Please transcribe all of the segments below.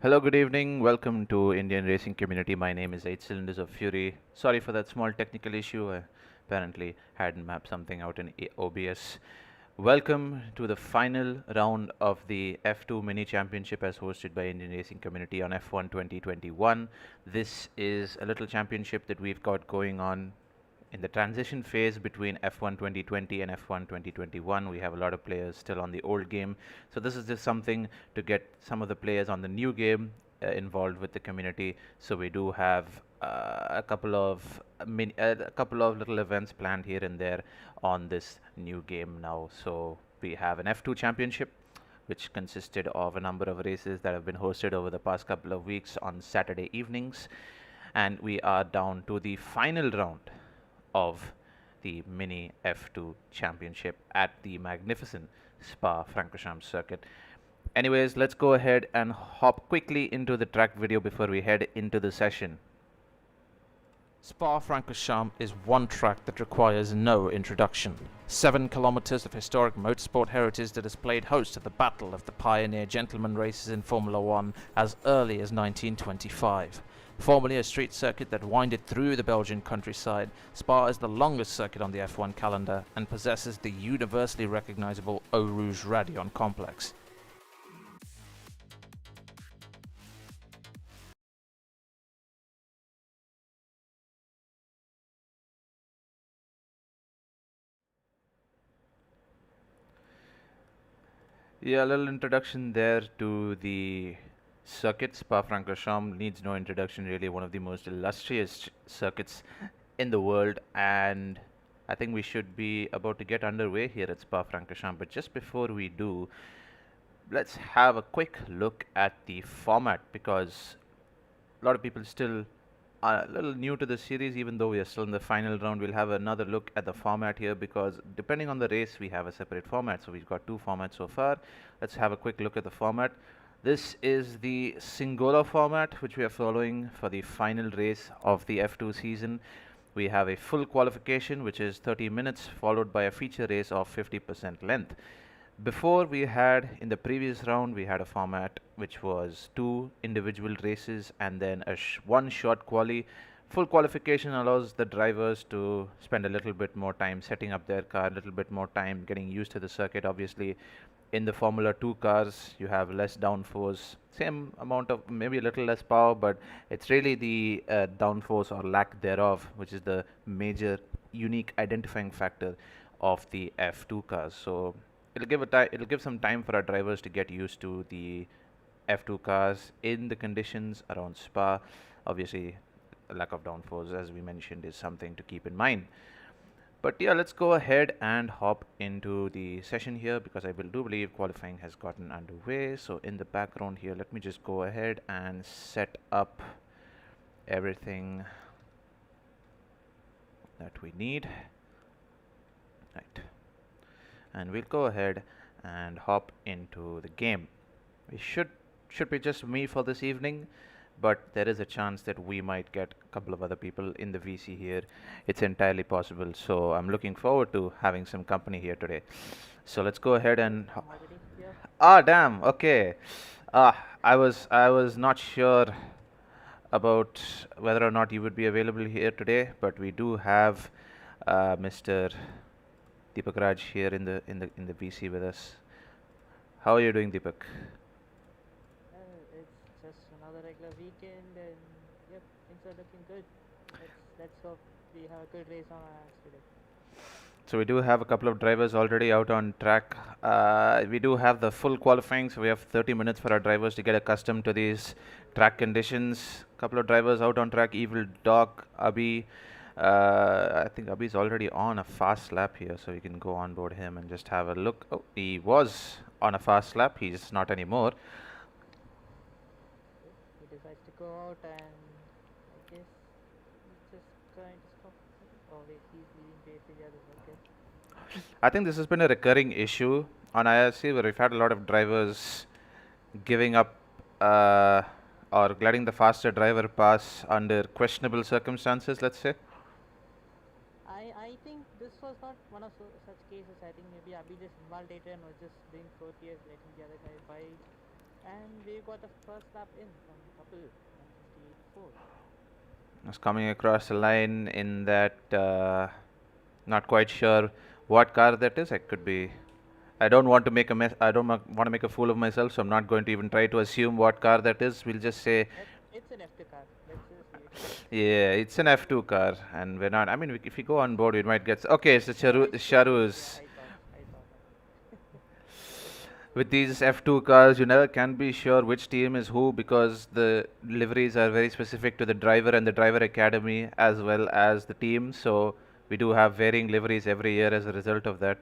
Hello, good evening. Welcome to Indian Racing Community. My name is 8 Cylinders of Fury. Sorry for that small technical issue. I apparently hadn't mapped something out in OBS. Welcome to the final round of the F2 Mini Championship as hosted by Indian Racing Community on F1 2021. This is a little championship that we've got going on in the transition phase between F1 2020 and F1 2021. We have a lot of players still on the old game, so this is just something to get some of the players on the new game involved with the community. So we do have a couple of little events planned here and there on this new game now. So we have an F2 championship, which consisted of a number of races that have been hosted over the past couple of weeks on Saturday evenings, and we are down to the final round of the Mini F2 Championship at the magnificent Spa-Francorchamps circuit. Anyways, let's go ahead and hop quickly into the track video before we head into the session. Spa-Francorchamps is one track that requires no introduction. 7 kilometers of historic motorsport heritage that has played host to the battle of the pioneer gentleman races in Formula One as early as 1925. Formerly a street circuit that winded through the Belgian countryside, Spa is the longest circuit on the F1 calendar and possesses the universally recognizable Eau Rouge Radion complex. Yeah, a little introduction there to the circuit. Spa-Francorchamps needs no introduction, really one of the most illustrious circuits in the world, and I think we should be about to get underway here at Spa-Francorchamps. But just before we do, let's have a quick look at the format, because a lot of people still are a little new to the series. Even though we are still in the final round, we'll have another look at the format here, because depending on the race we have a separate format. So we've got two formats so far. Let's have a quick look at the format. This is the Singola format, which we are following for the final race of the F2 season. We have a full qualification, which is 30 minutes, followed by a feature race of 50% length. Before, we had in the previous round, we had a format which was two individual races and then one short quali. Full qualification allows the drivers to spend a little bit more time setting up their car, a little bit more time getting used to the circuit. Obviously, in the Formula 2 cars, you have less downforce, same amount of, maybe a little less power, but it's really the downforce or lack thereof which is the major unique identifying factor of the F2 cars. So it'll give some time for our drivers to get used to the F2 cars in the conditions around Spa. Obviously, a lack of downforce, as we mentioned, is something to keep in mind. But yeah, let's go ahead and hop into the session here, because I do believe qualifying has gotten underway. So in the background here, let me just go ahead and set up everything that we need. Right. And we'll go ahead and hop into the game. We should be just me for this evening, but there is a chance that we might get a couple of other people in the VC here. It's entirely possible, so I'm looking forward to having some company here today. So let's go ahead and ah, damn, okay. I was not sure about whether or not you would be available here today, but we do have Mr. Deepak Raj here in the VC with us. How are you doing, Deepak? It's just another regular weekend, and yep, things are looking good. Let's hope we have a good race on our hands today. So we do have a couple of drivers already out on track. We do have the full qualifying, so we have 30 minutes for our drivers to get accustomed to these track conditions. A couple of drivers out on track: Evil Dog, Abhi. I think Abhi's already on a fast lap here, so we can go on board him and just have a look. Oh, he was on a fast lap. He's not anymore. He decides to go out, and I guess he's just trying to stop. Oh wait, he's leaving basically others. Okay. I think this has been a recurring issue on IRC, where we've had a lot of drivers giving up or letting the faster driver pass under questionable circumstances, let's say. I think this was not one of such cases. I think maybe Abhi just invalidated and was just being courteous, letting the other guy by. And we got the first lap in from Couple 158.4. It's coming across the line in that, not quite sure what car that is. It could be. I don't want to make a mess. I don't want to make a fool of myself, so I'm not going to even try to assume what car that is. We'll just say, It's an F2 car. Let's just leave it. yeah, it's an F2 car, and we're not. I mean, if you go on board, we might get. Okay, it's the Yeah, it's yeah, Charu's. I thought that. With these F2 cars, you never can be sure which team is who because the liveries are very specific to the driver and the driver academy as well as the team. So we do have varying liveries every year as a result of that.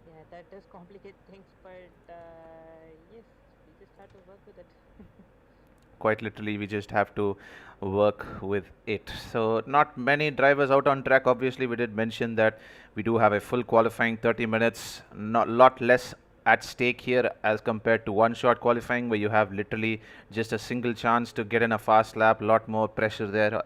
Yeah, that does complicate things, but yes, we just have to work with it. Quite literally, we just have to work with it. So not many drivers out on track. Obviously, we did mention that we do have a full qualifying 30 minutes, not lot less at stake here as compared to one shot qualifying where you have literally just a single chance to get in a fast lap, lot more pressure there.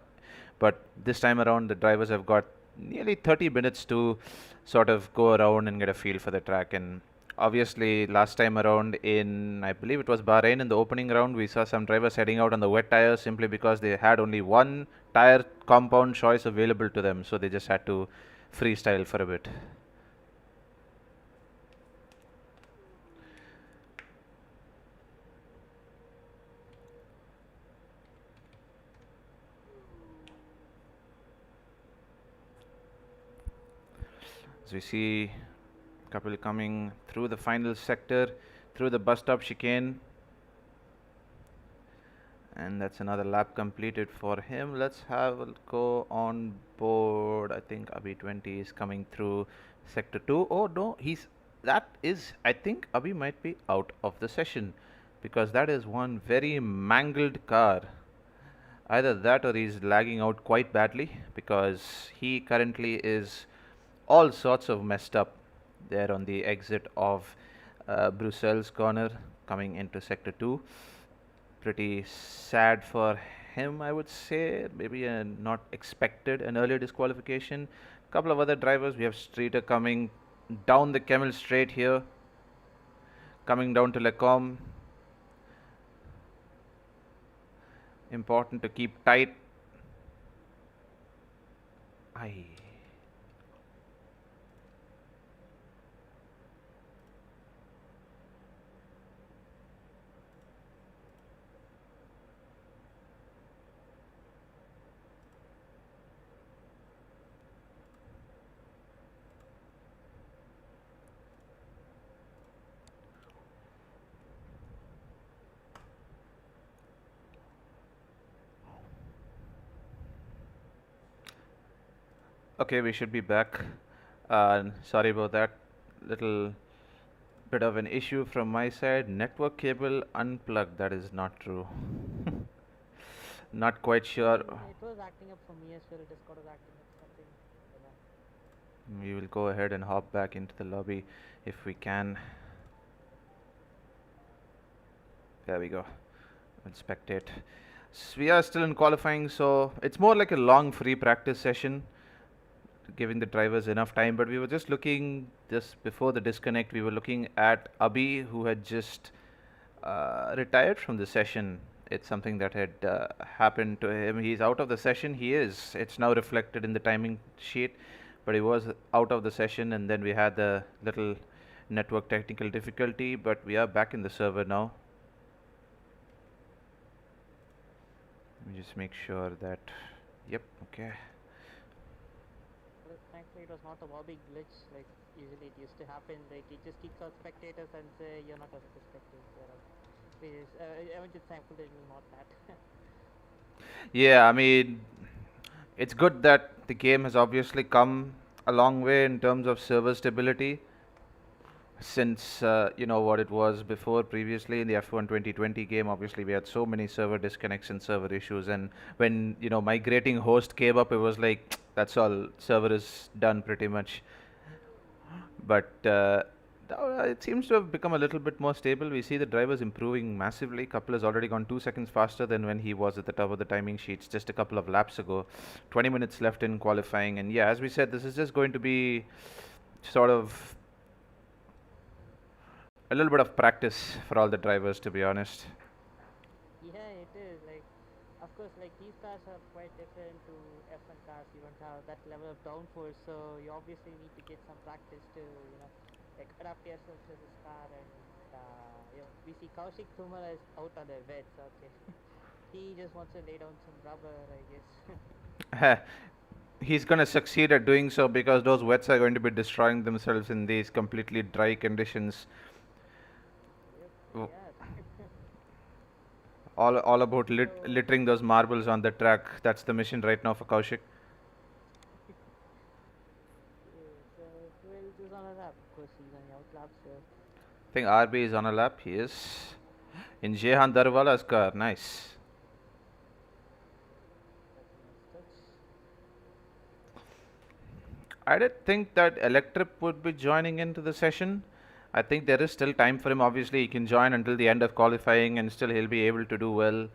But this time around, the drivers have got nearly 30 minutes to sort of go around and get a feel for the track. And obviously, last time around in, I believe it was Bahrain in the opening round, we saw some drivers heading out on the wet tires simply because they had only one tire compound choice available to them. So they just had to freestyle for a bit. As we see Kapil coming through the final sector, through the bus stop chicane. And that's another lap completed for him. Let's have a go on board. I think Abhi 20 is coming through sector 2. Oh no, I think Abhi might be out of the session because that is one very mangled car. Either that or he's lagging out quite badly because he currently is all sorts of messed up there on the exit of Brussels corner coming into sector 2. Pretty sad for him, I would say. Maybe not expected an earlier disqualification. Couple of other drivers. We have Streeter coming down the Camel Straight here, coming down to Lecom. Important to keep tight. Aye. Okay, we should be back. Sorry about that. Little bit of an issue from my side. Network cable unplugged. That is not true. Not quite sure. It was acting up for me as well. Discord was acting up something. You know. We will go ahead and hop back into the lobby if we can. There we go. We'll spectate. We are still in qualifying, so it's more like a long free practice session, giving the drivers enough time. But we were just looking, just before the disconnect, we were looking at Abhi, who had just retired from the session. It's something that had happened to him. He's out of the session. He is. It's now reflected in the timing sheet, but he was out of the session, and then we had the little network technical difficulty. But we are back in the server now. Let me just make sure that. Yep. Okay. But thankfully, it was not a Bobby glitch like usually it used to happen. Like it just kicks out spectators and say you're not a spectator. Please, I'm just thankful that it was not that. Yeah, I mean, it's good that the game has obviously come a long way in terms of server stability since you know what it was before previously in the F1 2020 game. Obviously we had so many server disconnects and server issues, and when migrating host came up, it was like that's all, server is done pretty much. But it seems to have become a little bit more stable. We see the drivers improving massively. Couple has already gone 2 seconds faster than when he was at the top of the timing sheets just a couple of laps ago. 20 minutes left in qualifying, and yeah, as we said, this is just going to be sort of a little bit of practice for all the drivers, to be honest. Yeah, it is. Like, of course, like these cars are quite different to F1 cars. You don't have that level of downforce, so you obviously need to get some practice to, like adapt yourself to this car. And we see Kaushik Thumar is out on the wets. Okay, he just wants to lay down some rubber, I guess. He's going to succeed at doing so because those wets are going to be destroying themselves in these completely dry conditions. Yep, W- yeah. all about So, littering those marbles on the track. That's the mission right now for Kaushik. so who else is on a lap? Of course, he's on the out lap, so I think RB is on a lap. He is in Jehan Darwala's car. Nice. that's a nice touch. I did think that Electrip would be joining into the session. I think there is still time for him. Obviously, he can join until the end of qualifying, and still he'll be able to do well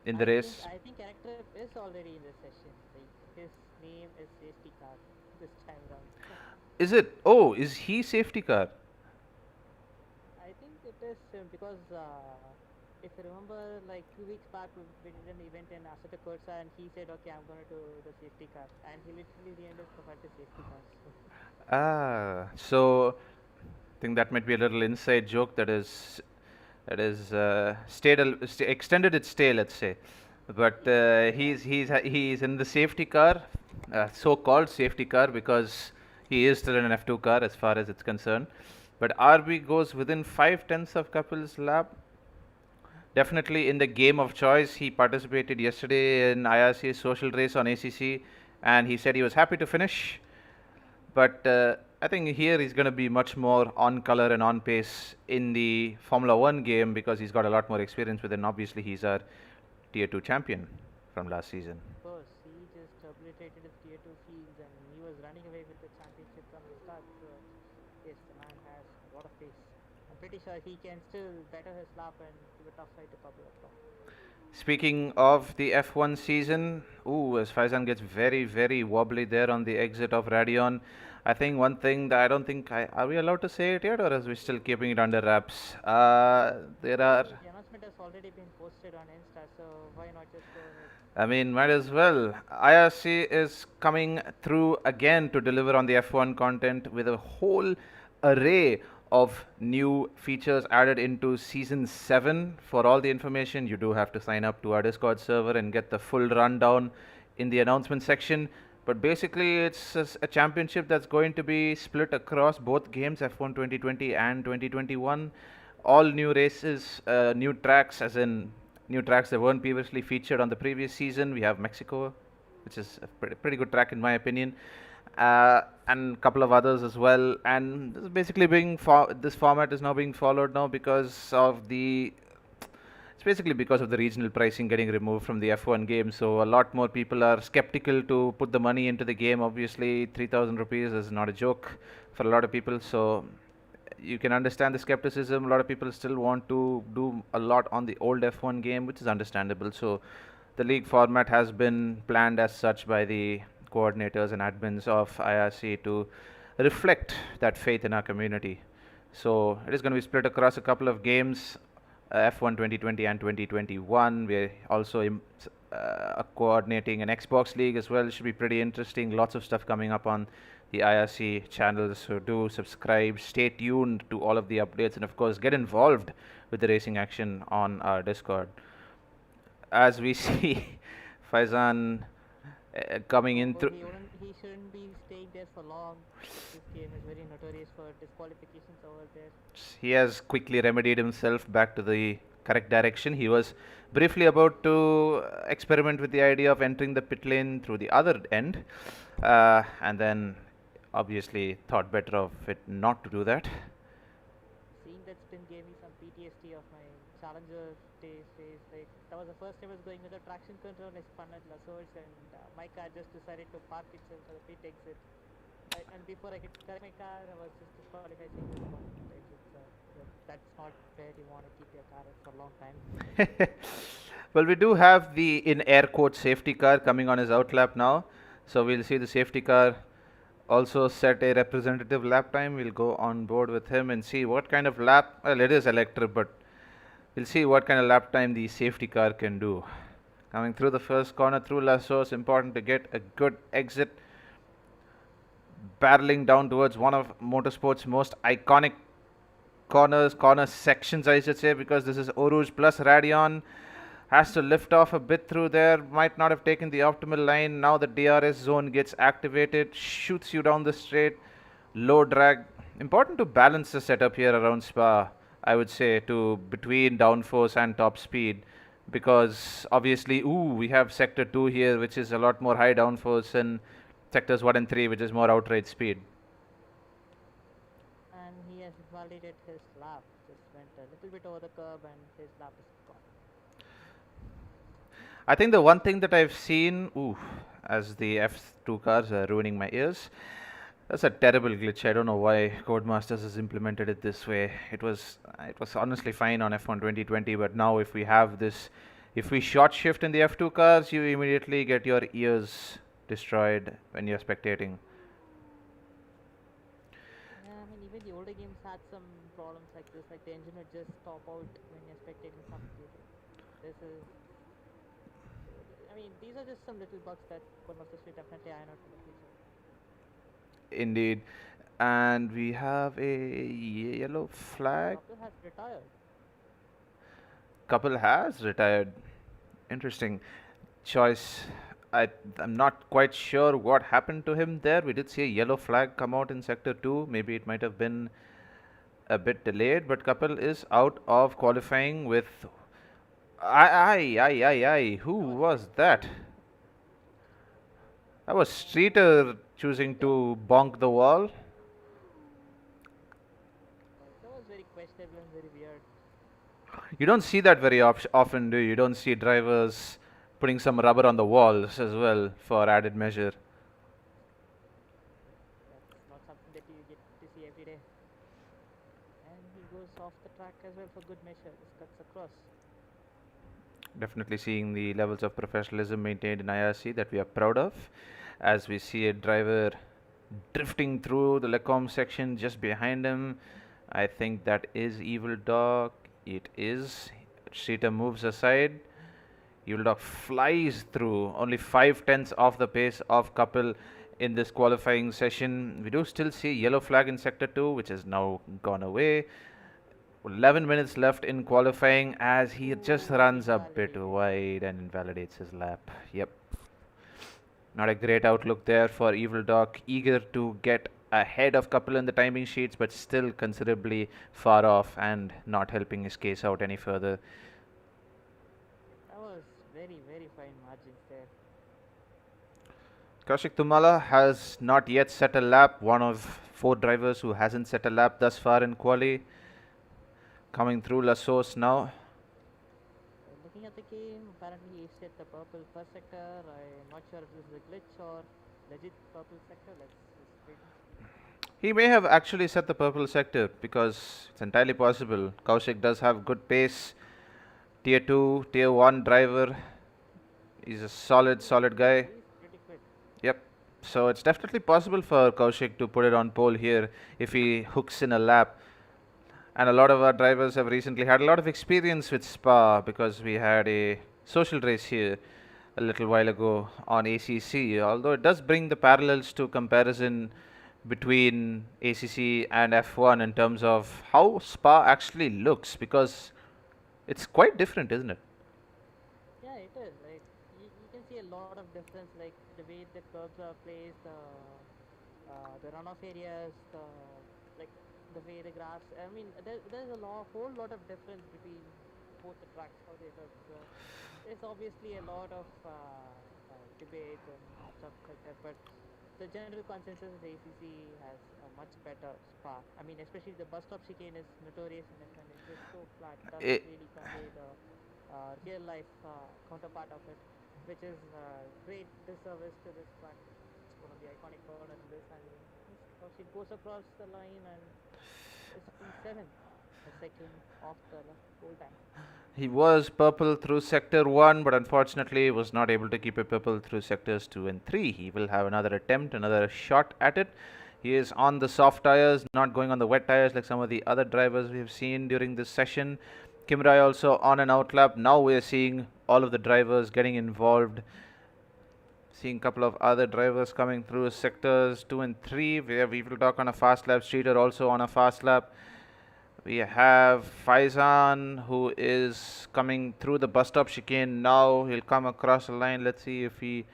in the race. I think Electrip is already in the session. Like his name is safety car this time around. Is it? Oh, is he safety car? I think it is because if you remember, like 2 weeks back, we did an event in Assetto Corsa, and he said, "Okay, I'm going to do the safety car," and he literally the end of the safety car. So I think that might be a little inside joke that is extended its stay, let's say. But he's in the safety car, so-called safety car, because he is still in an F2 car as far as it's concerned. But RB goes within 5/10 of Kapil's lap. Definitely in the game of choice. He participated yesterday in IRC's social race on ACC, and he said he was happy to finish. But I think here he's going to be much more on color and on pace in the Formula One game because he's got a lot more experience with it. And obviously, he's our Tier 2 champion from last season. Of course, he just obliterated his tier 2 fields, and he was running away with the championship from the start. So yes, the man has a lot of pace. I'm pretty sure he can still better his lap and give a tough fight to Pablo Ocon. Speaking of the F1 season, as Faizan gets very, very wobbly there on the exit of Radion. I think one thing that I don't think are we allowed to say it yet, or is we still keeping it under wraps? There are. The announcement has already been posted on Insta, so why not just go ahead? I mean, might as well. IRC is coming through again to deliver on the F1 content with a whole array of new features added into Season 7. For all the information, you do have to sign up to our Discord server and get the full rundown in the announcement section. But basically, it's a championship that's going to be split across both games, F1 2020 and 2021. All new races, new tracks, as in new tracks that weren't previously featured on the previous season. We have Mexico, which is a pretty good track in my opinion, and a couple of others as well. And this is basically this format is now being followed now because of the it's basically because of the regional pricing getting removed from the F1 game. So a lot more people are skeptical to put the money into the game. Obviously, 3,000 rupees is not a joke for a lot of people. So you can understand the skepticism. A lot of people still want to do a lot on the old F1 game, which is understandable. So the league format has been planned as such by the coordinators and admins of IRC to reflect that faith in our community. So it is going to be split across a couple of games, F1 2020 and 2021. We're also coordinating an Xbox League as well. It should be pretty interesting. Lots of stuff coming up on the IRC channels. So do subscribe, stay tuned to all of the updates, and of course get involved with the racing action on our Discord. As we see Faizan coming in through. He shouldn't be staying there for long. This game is very notorious for disqualifications over there. He has quickly remedied himself back to the correct direction. He was briefly about to experiment with the idea of entering the pit lane through the other end, and then obviously thought better of it not to do that. Seeing that spin gave me some PTSD of my Challenger days. Like that was the first time I was going with the traction control. I spun at La Source, and my car just decided to park itself at the pit exit. And before I could correct my car, I was just disqualified saying this one. That's not where you want to keep your car for a long time. Well, we do have the in air quote safety car coming on his outlap now, so we'll see the safety car also set a representative lap time. We'll go on board with him and see what kind of lap. Well, it is electric, but we'll see what kind of lap time the safety car can do. Coming through the first corner through Lassos, important to get a good exit. Barreling down towards one of motorsport's most iconic corner sections, I should say, because this is Oruge plus Radion. Has to lift off a bit through there, might not have taken the optimal line. Now the DRS zone gets activated, shoots you down the straight, low drag. Important to balance the setup here around Spa, I would say, to between downforce and top speed, because obviously, we have sector 2 here, which is a lot more high downforce, and sectors 1 and 3, which is more outright speed. And he has validated his lap. Just went a little bit over the curb and his lap is gone. I think the one thing that I've seen, as the F2 cars are ruining my ears, that's a terrible glitch. I don't know why Codemasters has implemented it this way. It was honestly fine on F1 2020, but now if we have this, if we short shift in the F2 cars, you immediately get your ears destroyed when you're spectating. Yeah, I mean, even the older games had some problems like this, like the engine would just stop out when you're spectating something. This is, I mean, these are just some little bugs that Codemasters will definitely iron out in the future. Indeed. And we have a yellow flag. Couple has retired. Couple has retired. Interesting choice. I'm not quite sure what happened to him there. We did see a yellow flag come out in sector 2. Maybe it might have been a bit delayed, but Couple is out of qualifying with. Who was that? That was Streeter choosing to bonk the wall. That was very questionable and very weird. You don't see that very often, do you? You don't see drivers putting some rubber on the walls as well for added measure. That's not something that you get to see every day. And he goes off the track as well for good measure. Just cuts across. Definitely seeing the levels of professionalism maintained in IRC that we are proud of, as we see a driver drifting through the Lecom section just behind him. I think that is Evil Dog. It is. Streeter moves aside. Evil Dog flies through, only 5/10 off the pace of Couple in this qualifying session. We do still see yellow flag in sector 2, which has now gone away. 11 minutes left in qualifying as he just runs a bit wide and invalidates his lap. Yep. Not a great outlook there for Evil Dog, eager to get ahead of Couple in the timing sheets, but still considerably far off and not helping his case out any further. That was very, very fine margins there. Kaushik Tumala has not yet set a lap, one of 4 drivers who hasn't set a lap thus far in quali. Coming through Lassos now. Looking at the game, apparently he set the purple first sector. I'm not sure if this is a glitch or legit purple sector. Let's just wait and see. He may have actually set the purple sector because it's entirely possible. Kaushik does have good pace. Tier 2, Tier 1 driver. He's a solid guy. He's pretty quick. Yep. So it's definitely possible for Kaushik to put it on pole here if he hooks in a lap. And a lot of our drivers have recently had a lot of experience with Spa because we had a social race here a little while ago on ACC. Although it does bring the parallels to comparison between ACC and F1 in terms of how Spa actually looks, because it's quite different, isn't it? Yeah, it is. Like you can see a lot of difference, like the way the curbs are placed, the runoff areas, like the way the grass. I mean, there's a whole lot of difference between both the tracks, how they look. So there's obviously a lot of debate and stuff like that, but the general consensus is ACC has a much better Spa. I mean, especially the bus stop chicane is notorious in F1. It's just so flat, doesn't really convey the real life counterpart of it, which is great disservice to this track. It's one of the iconic corners in this, and she goes across the line and it's P7. second off the whole time. He was purple through sector 1, but unfortunately was not able to keep it purple through sectors 2 and 3. He will have another attempt, another shot at it. He is on the soft tires, not going on the wet tires like some of the other drivers we have seen during this session. Kimrai also on an outlap. Now we are seeing all of the drivers getting involved. Seeing a couple of other drivers coming through sectors 2 and 3. We have Evil Talk on a fast lap, Streeter also on a fast lap. We have Faizan who is coming through the bus stop chicane now. He'll come across the line. Let's see if he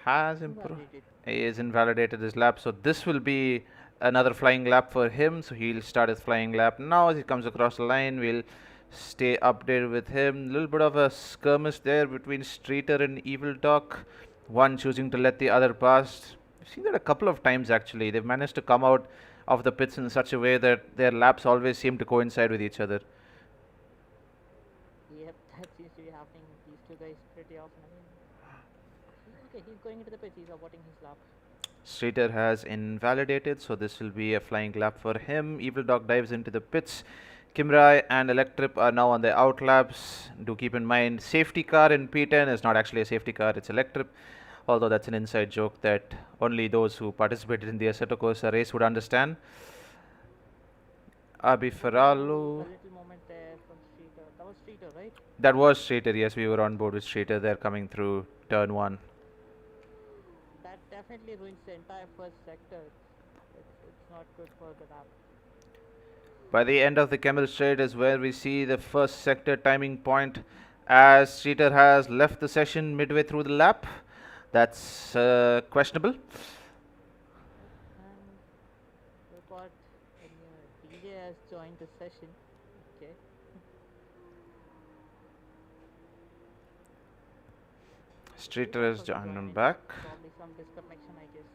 has improved. Invalidated. He has invalidated his lap. So this will be another flying lap for him. So he'll start his flying lap now as he comes across the line. We'll stay updated with him. A little bit of a skirmish there between Streeter and Evil Talk. One choosing to let the other pass. We've seen that a couple of times actually. They've managed to come out of the pits in such a way that their laps always seem to coincide with each other. Yep, that seems to be happening with these two guys pretty often. I mean, okay, he's going into the pits, he's avoiding his lap. Streeter has invalidated, so this will be a flying lap for him. Evil Dog dives into the pits. Kimrai and Electrip are now on their out laps. Do keep in mind, safety car in P10 is not actually a safety car, it's Electrip. Although that's an inside joke that only those who participated in the Assetto Corsa race would understand. Abi A Ferralo. little moment there from Streeter. That was Streeter, right? That was Streeter, yes, we were on board with Streeter. They're coming through turn 1. That definitely ruins the entire first sector. It's not good for the lap. By the end of the Camel Straight is where we see the first sector timing point as Streeter has left the session midway through the lap. That's questionable. And we've got DJ has joined the session. Okay. Streeter has joined him back. Probably some disconnection, I guess.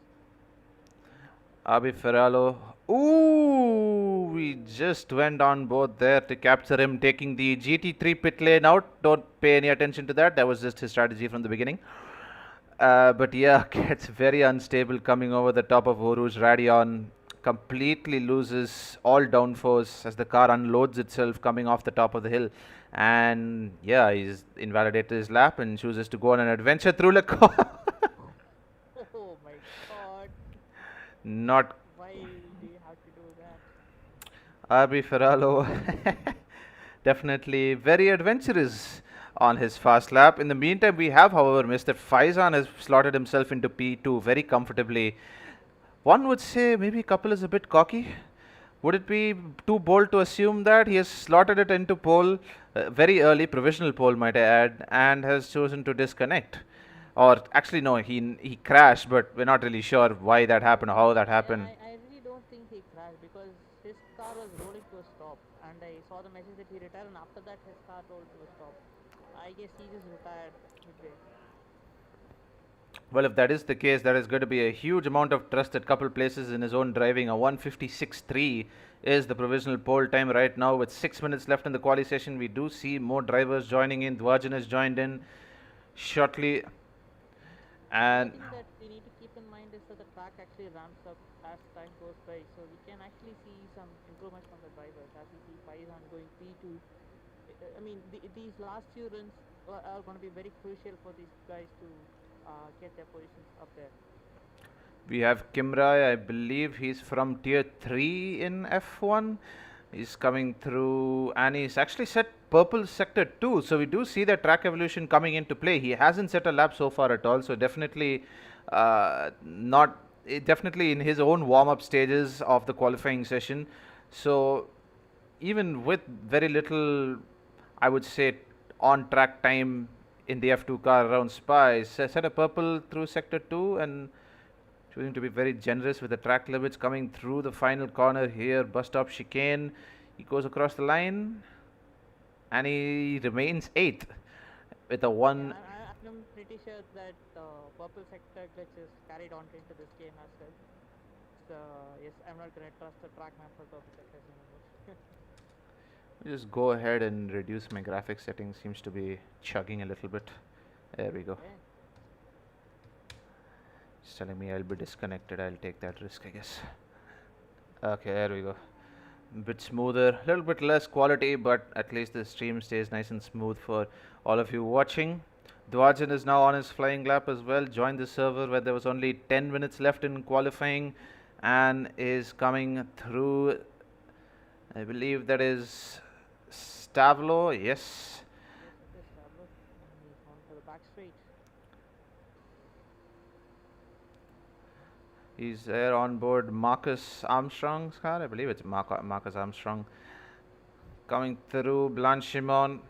Abi Ferralo. Ooh, we just went on board there to capture him, taking the GT3 pit lane out. Don't pay any attention to that. That was just his strategy from the beginning. But yeah, gets very unstable coming over the top of Oru's Radion. Completely loses all downforce as the car unloads itself coming off the top of the hill. And yeah, he's invalidated his lap and chooses to go on an adventure through Le Corps. Oh my god. Not Why do you have to do that? Abi Ferralo. Definitely very adventurous on his fast lap. In the meantime, we have, however, Mr. Faizan has slotted himself into P2 very comfortably. One would say maybe Kapil is a bit cocky. Would it be too bold to assume that he has slotted it into pole very early, provisional pole might I add, and has chosen to disconnect? Or actually no, he crashed, but we're not really sure why that happened or how that happened. I really don't think he crashed because his car was rolling to a stop and I saw the message that he retired and after that his car rolled to a stop. I guess he just retired midway. Well, if that is the case, that is going to be a huge amount of trust at couple places in his own driving. A 156.3 is the provisional pole time right now with 6 minutes left in the quali session. We do see more drivers joining in. Dwajan has joined in shortly. And The thing that we need to keep in mind is that the track actually ramps up as time goes by, so we can actually see some improvements from the drivers as we see Faizan going P2. I mean, these last few runs are going to be very crucial for these guys to get their positions up there. we have Kimrai, I believe he's from tier 3 in F1. He's coming through and he's actually set purple sector 2. So we do see that track evolution coming into play. He hasn't set a lap so far at all. So definitely definitely in his own warm-up stages of the qualifying session. So even with very little, I would say, on-track time in the F2 car around Spa, set a purple through sector 2 and choosing to be very generous with the track limits coming through the final corner here. Bus stop chicane. He goes across the line and he remains 8th with a 1. I'm pretty sure that purple sector glitch is carried on into this game as well. So yes, I'm not going to trust the track map for purple sectors anymore. Just go ahead and reduce my graphics settings. Seems to be chugging a little bit. There we go. Yeah. It's telling me I'll be disconnected. I'll take that risk, I guess. Okay, there we go. A bit smoother, a little bit less quality, but at least the stream stays nice and smooth for all of you watching. Dwajan is now on his flying lap as well, joined the server where there was only 10 minutes left in qualifying and is coming through. I believe that is Stavlo, yes. Yes, Pablo. He's on to the back straight. He's there on board Marcus Armstrong's car. I believe it's Marcus Armstrong. Coming through Blanchimon.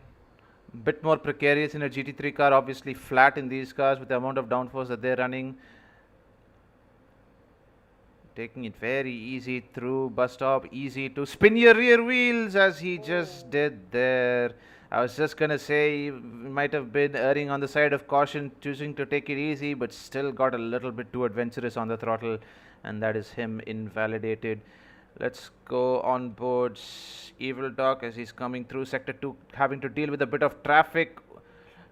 Bit more precarious in a GT3 car, obviously flat in these cars with the amount of downforce that they're running. Taking it very easy through bus stop, easy to spin your rear wheels as he just did there. I was just gonna say he might have been erring on the side of caution, choosing to take it easy, but still got a little bit too adventurous on the throttle, and that is him invalidated. Let's go on board Evil Dog as he's coming through Sector 2, having to deal with a bit of traffic.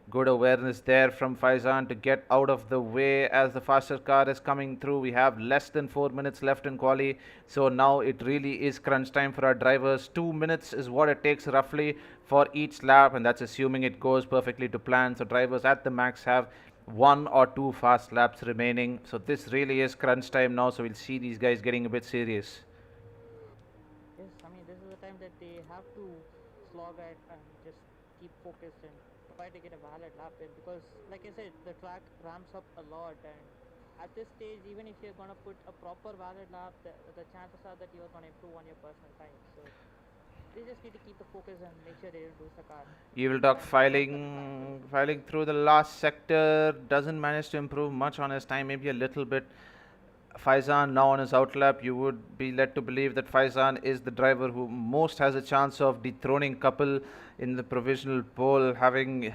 Good awareness there from Faizan to get out of the way as the faster car is coming through. We have less than 4 minutes left in quali, so now it really is crunch time for our drivers. 2 minutes is what it takes roughly for each lap, and that's assuming it goes perfectly to plan. So drivers at the max have 1 or 2 fast laps remaining. So this really is crunch time now, so we'll see these guys getting a bit serious. Yes, I mean, this is the time that they have to slog at and just keep focused and try to get a valid lap in, because like I said, the track ramps up a lot, and at this stage, even if you're going to put a proper valid lap, the chances are that you're going to improve on your personal time. So they just need to keep the focus and make sure they don't lose the car. Evil Dog filing through the last sector, doesn't manage to improve much on his time, maybe a little bit. Faizan now on his outlap, you would be led to believe that Faizan is the driver who most has a chance of dethroning Couple in the provisional pole, having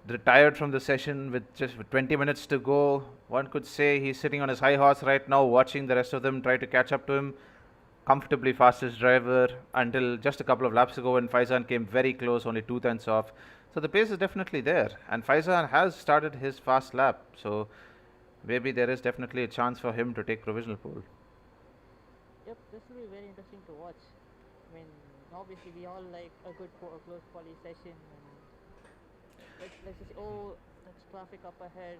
retired from the session with just 20 minutes to go. One could say he's sitting on his high horse right now, watching the rest of them try to catch up to him. Comfortably fastest driver until just a couple of laps ago when Faizan came very close, only 2 tenths off. So the pace is definitely there, and Faizan has started his fast lap, so maybe there is definitely a chance for him to take provisional pole. Yep, this will be very interesting to watch. I mean, obviously we all like a good close quali session. And let's just, oh, that's traffic up ahead.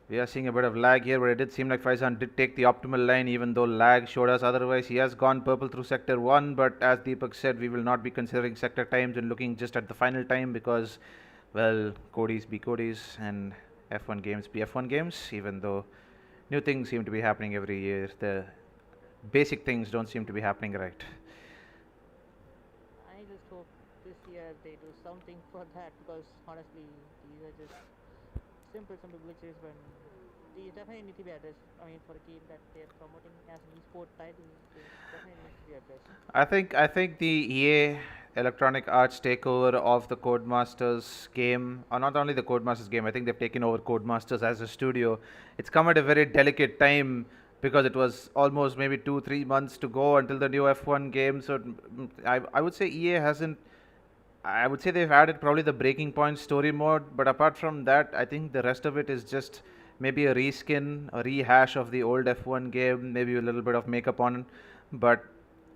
We are seeing a bit of lag here, but it did seem like Faizan did take the optimal line, even though lag showed us otherwise. He has gone purple through sector 1, but as Deepak said, we will not be considering sector times and looking just at the final time because, well, Cody's be Cody's and F1 games be F1 games, even though new things seem to be happening every year. The basic things don't seem to be happening right. I just hope this year they do something for that, because honestly, these are just simple glitches, when these definitely need to be addressed. I mean, for a game that they're promoting as an esport title, they definitely need to be addressed. I think the EA Electronic Arts takeover of the Codemasters game, or not only the Codemasters game, I think they've taken over Codemasters as a studio. It's come at a very delicate time because it was almost maybe 2-3 months to go until the new F1 game. So I would say EA hasn't. I would say they've added probably the Breaking Point story mode, but apart from that, I think the rest of it is just maybe a reskin, a rehash of the old F1 game, maybe a little bit of makeup on it. But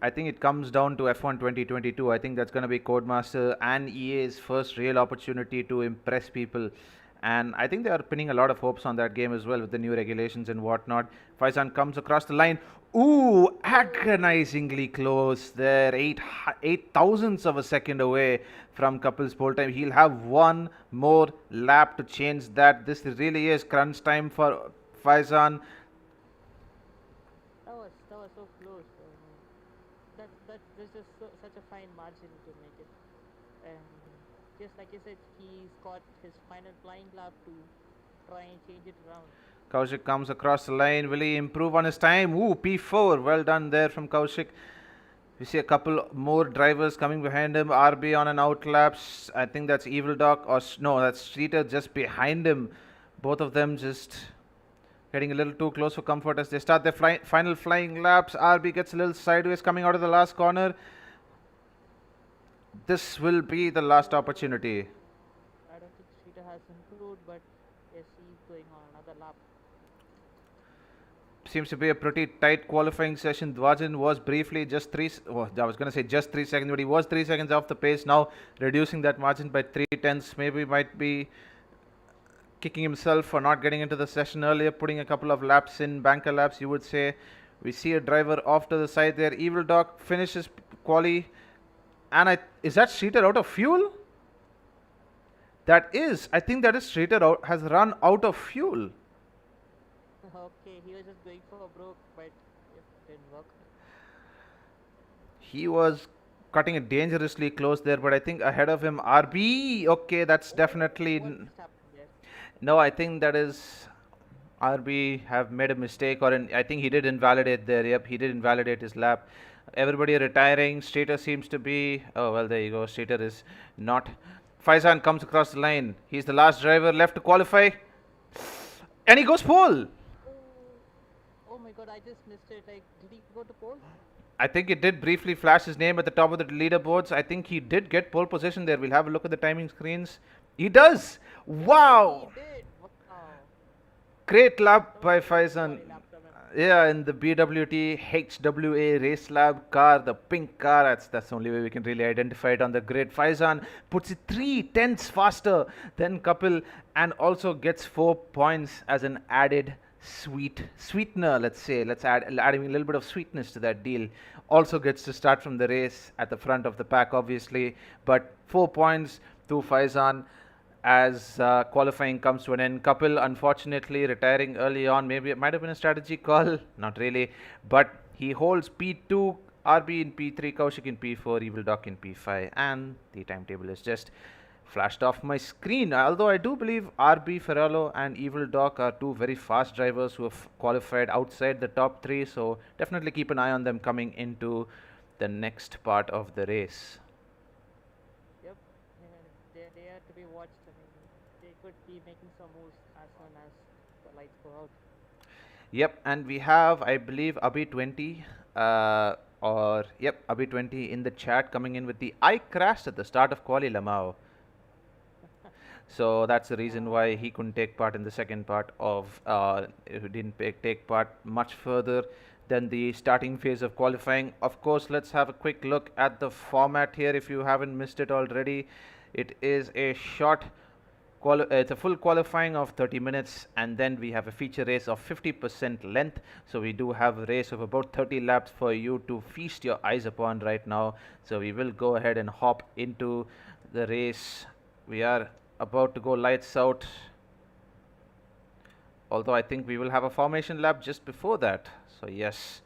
I think it comes down to F1 2022. I think that's going to be Codemaster and EA's first real opportunity to impress people. And I think they are pinning a lot of hopes on that game as well with the new regulations and whatnot. Faizan comes across the line. Ooh, agonizingly close there. 8 thousandths of a second away from Couple's pole time. He'll have one more lap to change that. This really is crunch time for Faizan. That was so close. There's just such a fine margin to make it. And just like you said, he's got his final flying lap to try and change it around. Kaushik comes across the line. Will he improve on his time? Ooh, P4. Well done there from Kaushik. We see a couple more drivers coming behind him. RB on an outlaps. I think that's Evil Dog. Or no, that's Streeter just behind him. Both of them just getting a little too close for comfort as they start their final flying laps. RB gets a little sideways coming out of the last corner. This will be the last opportunity. I don't think Streeter has improved, but yes, he's going on another lap. seems to be a pretty tight qualifying session. Dwajan was briefly just I was going to say just 3 seconds, but he was 3 seconds off the pace. Now reducing that margin by 3 tenths, maybe might be kicking himself for not getting into the session earlier, putting a couple of laps in, banker laps, you would say. We see a driver off to the side there. Evil Dog finishes quali, and is that Streeter out of fuel? That is, I think that is Streeter has run out of fuel. Okay, he was just going for a broke, but it didn't work. He was cutting it dangerously close there, but I think ahead of him, RB. Okay, that's definitely. What just happened there? No, I think that is RB have made a mistake, or I think he did invalidate there. Yep, he did invalidate his lap. Everybody retiring. Streeter seems to be. Oh, well, there you go. Streeter is not. Faizan comes across the line. He's the last driver left to qualify. And he goes pole. Oh my god, I just missed it. Like, did he go to pole? I think it did briefly flash his name at the top of the leaderboards. I think he did get pole position there. We'll have a look at the timing screens. He does. Wow. He did. Wow. Great lap by Faizan. Sorry, lap from him. Yeah, in the BWT HWA Race Lab car, the pink car. That's the only way we can really identify it on the grid. Faizan puts it 3 tenths faster than Kapil and also gets 4 points as an added sweetener. Let's say, adding a little bit of sweetness to that deal. Also gets to start from the race at the front of the pack, obviously, but 4 points to Faizan as qualifying comes to an end. Kapil, unfortunately, retiring early on. Maybe it might have been a strategy call. Not really. But he holds P2, RB in P3, Kaushik in P4, Evil Dog in P5. And the timetable is just flashed off my screen. Although I do believe RB, Ferralo and Evil Dog are two very fast drivers who have qualified outside the top 3. So definitely keep an eye on them coming into the next part of the race. Yep. They are to be watched. I mean, they could be making some moves as soon as the lights go out. Yep, and we have, I believe, Abhi20, Abhi20 in the chat coming in with the I crashed at the start of Quali Lamau. So that's the reason why he couldn't take part in the second part of, he didn't take part much further than the starting phase of qualifying. Of course, let's have a quick look at the format here if you haven't missed it already. It is a short it's a full qualifying of 30 minutes, and then we have a feature race of 50% length. So we do have a race of about 30 laps for you to feast your eyes upon right now. So we will go ahead and hop into the race. We are about to go lights out, although I think we will have a formation lap just before that. So yes.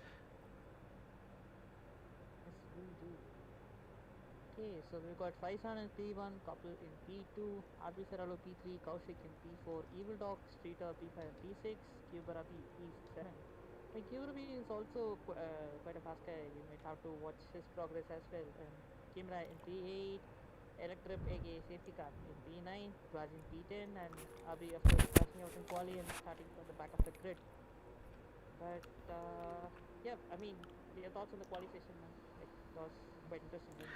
So we've got Faizan in P1, Kapil in P2, RB Serralo P3, Kaushik in P4, Evil Dog, Streeter P5 and P6, Cuberabi P7. Cuberabi is also quite a fast guy. You might have to watch his progress as well. Kimra in P8, Electrip aka Safety Car in P9, Dwaj in P10, and Abi of course crashing out in quali and starting from the back of the grid. But yeah, I mean, your thoughts on the quali session, man? Like, that was quite interesting.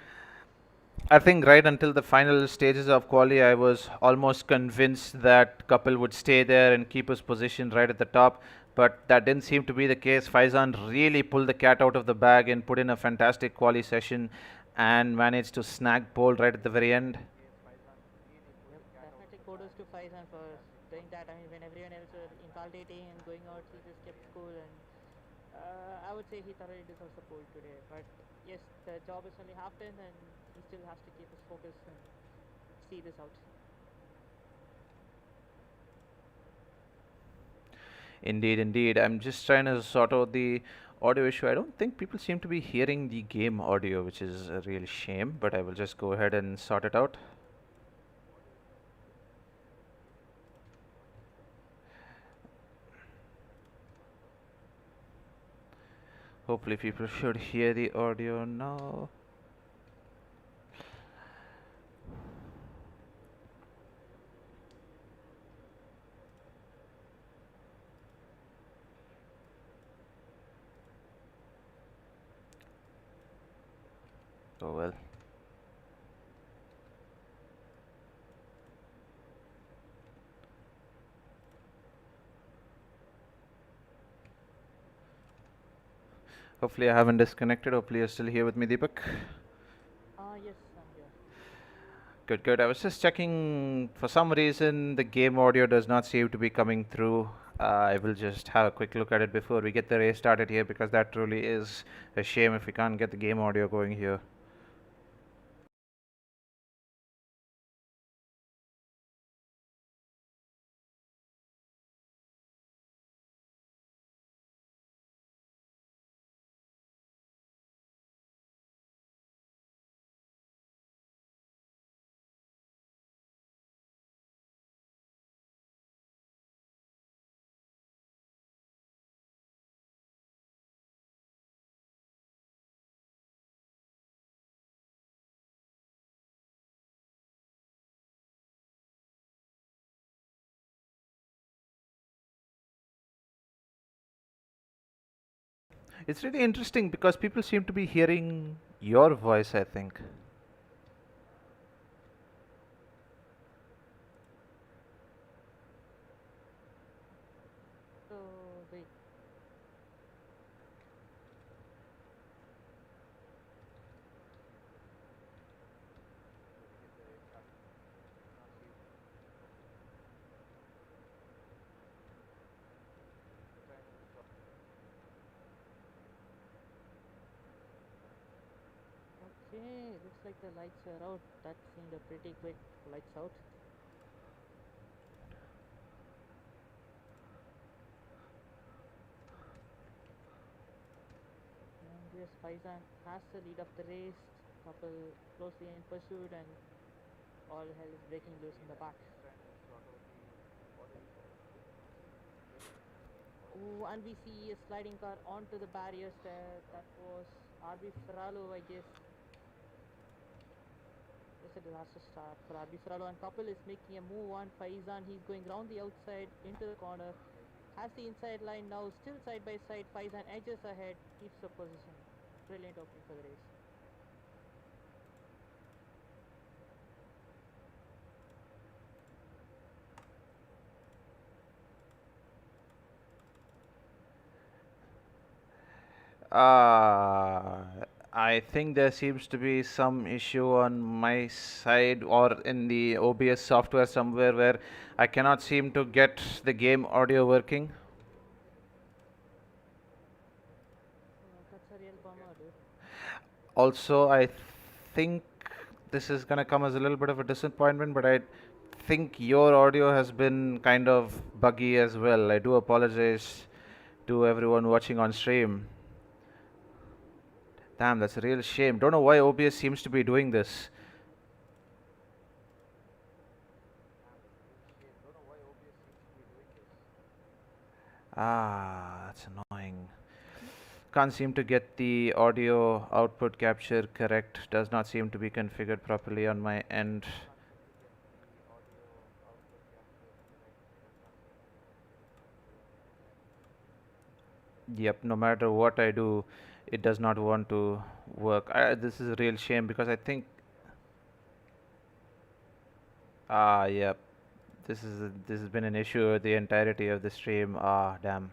I think right until the final stages of quali, I was almost convinced that Kapil would stay there and keep his position right at the top, but that didn't seem to be the case. Faizan really pulled the cat out of the bag and put in a fantastic quali session and managed to snag pole right at the very end. Yep, definitely kudos to Faizan for doing that. I mean, when everyone else were inculcating and going out, he just kept cool, and I would say he thoroughly deserves the pole today. But yes, the job is only half done, and he still has to keep his focus and see this out. Indeed, indeed. I'm just trying to sort out the audio issue. I don't think people seem to be hearing the game audio, which is a real shame, but I will just go ahead and sort it out. Hopefully people should hear the audio now. Oh well. Hopefully I haven't disconnected. Hopefully you're still here with me, Deepak. Yes, I'm here. Good, good. I was just checking. For some reason, the game audio does not seem to be coming through. I will just have a quick look at it before we get the race started here, because that truly is a shame if we can't get the game audio going here. It's really interesting because people seem to be hearing your voice, I think. So, wait. Okay, looks like the lights are out. That seemed a pretty quick lights out. And yes, Faizan has the lead of the race. Couple closely in pursuit, and all hell is breaking loose in the back. Oh, and we see a sliding car onto the barriers there. That was RB Ferralo, I guess. It's a disaster start for RB Ferralo, and Couple is making a move on Faizan. He's going round the outside into the corner. Has the inside line now, still side by side. Faizan edges ahead, keeps the position. Brilliant opening for the race. Uh, I think there seems to be some issue on my side or in the OBS software somewhere where I cannot seem to get the game audio working. That's a real bummer, dude. Also, I think this is gonna come as a little bit of a disappointment, but I think your audio has been kind of buggy as well. I do apologize to everyone watching on stream. Damn, that's a real shame. Don't know why OBS seems to be doing this. Ah, that's annoying. Can't seem to get the audio output capture correct. Does not seem to be configured properly on my end. Yep, no matter what I do, it does not want to work. This is a real shame because I think. Yep. This has been an issue the entirety of the stream. Ah, damn.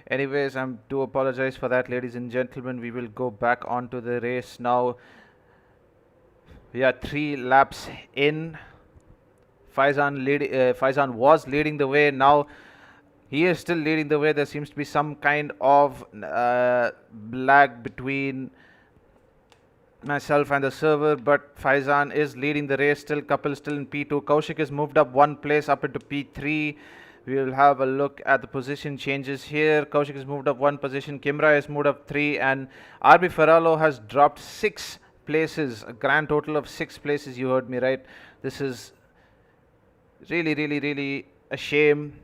Anyways, I do apologize for that, ladies and gentlemen. We will go back onto the race now. We are 3 laps in. Faizan was leading the way. Now he is still leading the way. There seems to be some kind of lag between myself and the server, but Faizan is leading the race still. Couple still in P2. Kaushik has moved up 1 place up into P3. We will have a look at the position changes here. Kaushik has moved up 1 position. Kimra has moved up 3, and RB Ferralo has dropped 6 places. A grand total of 6 places. You heard me right. This is really a shame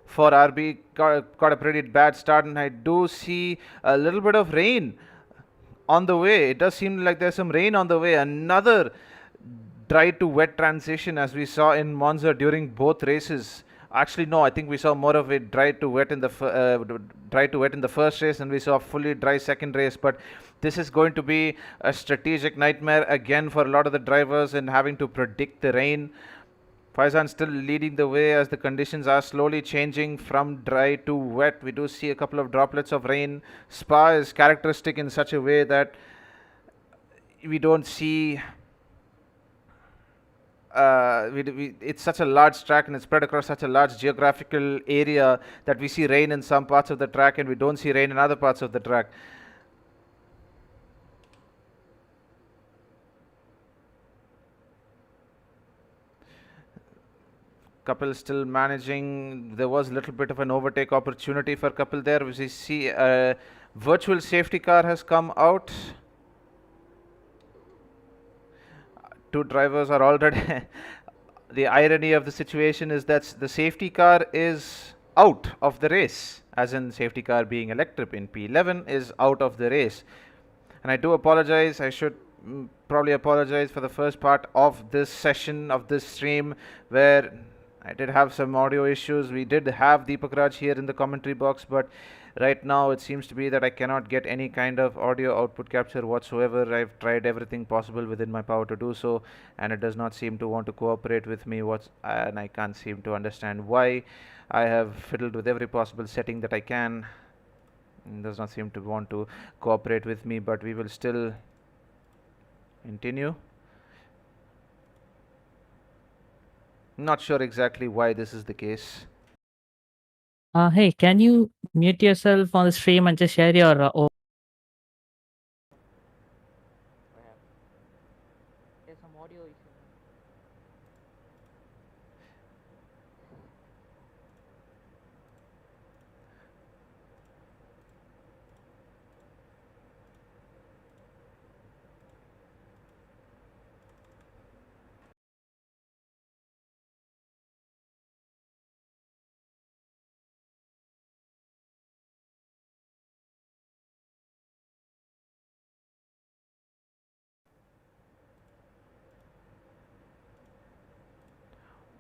for RB. Got a pretty bad start, and I do see a little bit of rain on the way. It does seem like there's some rain on the way. Another dry to wet transition as we saw in Monza during both races. Actually, no. I think we saw more of it dry to wet in the dry to wet in the first race, and we saw fully dry second race. But this is going to be a strategic nightmare again for a lot of the drivers in having to predict the rain. Faizan still leading the way as the conditions are slowly changing from dry to wet. We do see a couple of droplets of rain. Spa is characteristic in such a way that we don't see it's such a large track and it's spread across such a large geographical area that we see rain in some parts of the track and we don't see rain in other parts of the track. Kapil still managing. There was a little bit of an overtake opportunity for Kapil there. We see a virtual safety car has come out. Two drivers are already. The irony of the situation is that the safety car is out of the race, as in safety car being electric in P11 is out of the race. And I do apologize. I should probably apologize for the first part of this session of this stream where I did have some audio issues. We did have Deepak Raj here in the commentary box, but right now it seems to be that I cannot get any kind of audio output capture whatsoever. I've tried everything possible within my power to do so, and it does not seem to want to cooperate with me, and I can't seem to understand why. I have fiddled with every possible setting that I can. It does not seem to want to cooperate with me, but we will still continue. Not sure exactly why this is the case. Hey, can you mute yourself on the stream and just share your there's some audio issue.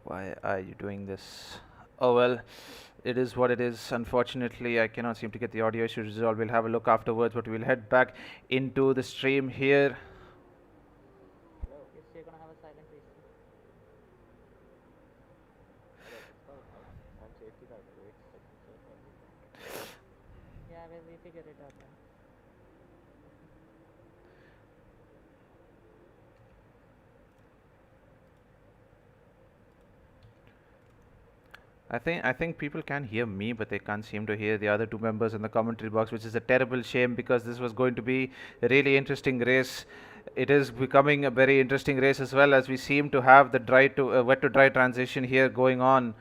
Why are you doing this? Oh well, it is what it is. Unfortunately, I cannot seem to get the audio issue resolved. We'll have a look afterwards, but we'll head back into the stream here. Yes, you're gonna have a silent race. Yeah, we figured it out, man. I think people can hear me, but they can't seem to hear the other two members in the commentary box, which is a terrible shame because this was going to be a really interesting race. It is becoming a very interesting race as well, as we seem to have the dry to wet to dry transition here going on.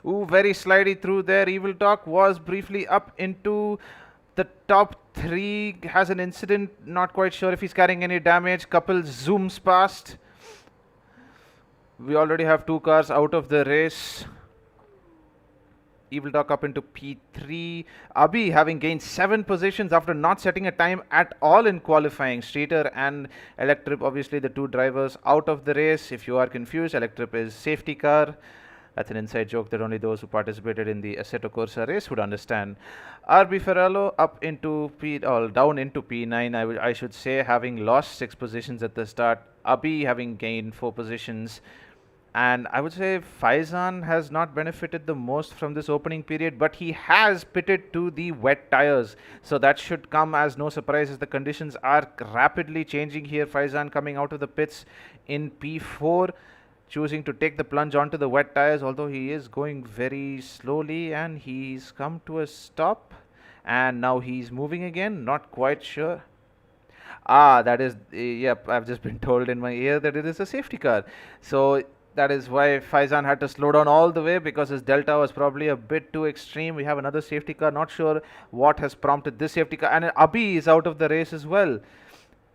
Ooh, very slidey through there. Evil Talk was briefly up into the top three. Has an incident. Not quite sure if he's carrying any damage. Couple zooms past. We already have two cars out of the race. Evil Talk up into P3. Abhi having gained 7 positions after not setting a time at all in qualifying. Streeter and Electrip, obviously the two drivers out of the race. If you are confused, Electrip is safety car. That's an inside joke that only those who participated in the Assetto Corsa race would understand. RB Ferrallo up into down into P9, I should say, having lost 6 positions at the start. Abhi having gained 4 positions. And I would say Faizan has not benefited the most from this opening period, but he has pitted to the wet tires. So that should come as no surprise as the conditions are rapidly changing here. Faizan coming out of the pits in P4, choosing to take the plunge onto the wet tires, although he is going very slowly, and he's come to a stop. And now he's moving again, not quite sure. That is, yep, I've just been told in my ear that it is a safety car. So that is why Faizan had to slow down all the way, because his delta was probably a bit too extreme. We have another safety car. Not sure what has prompted this safety car. And Abhi is out of the race as well.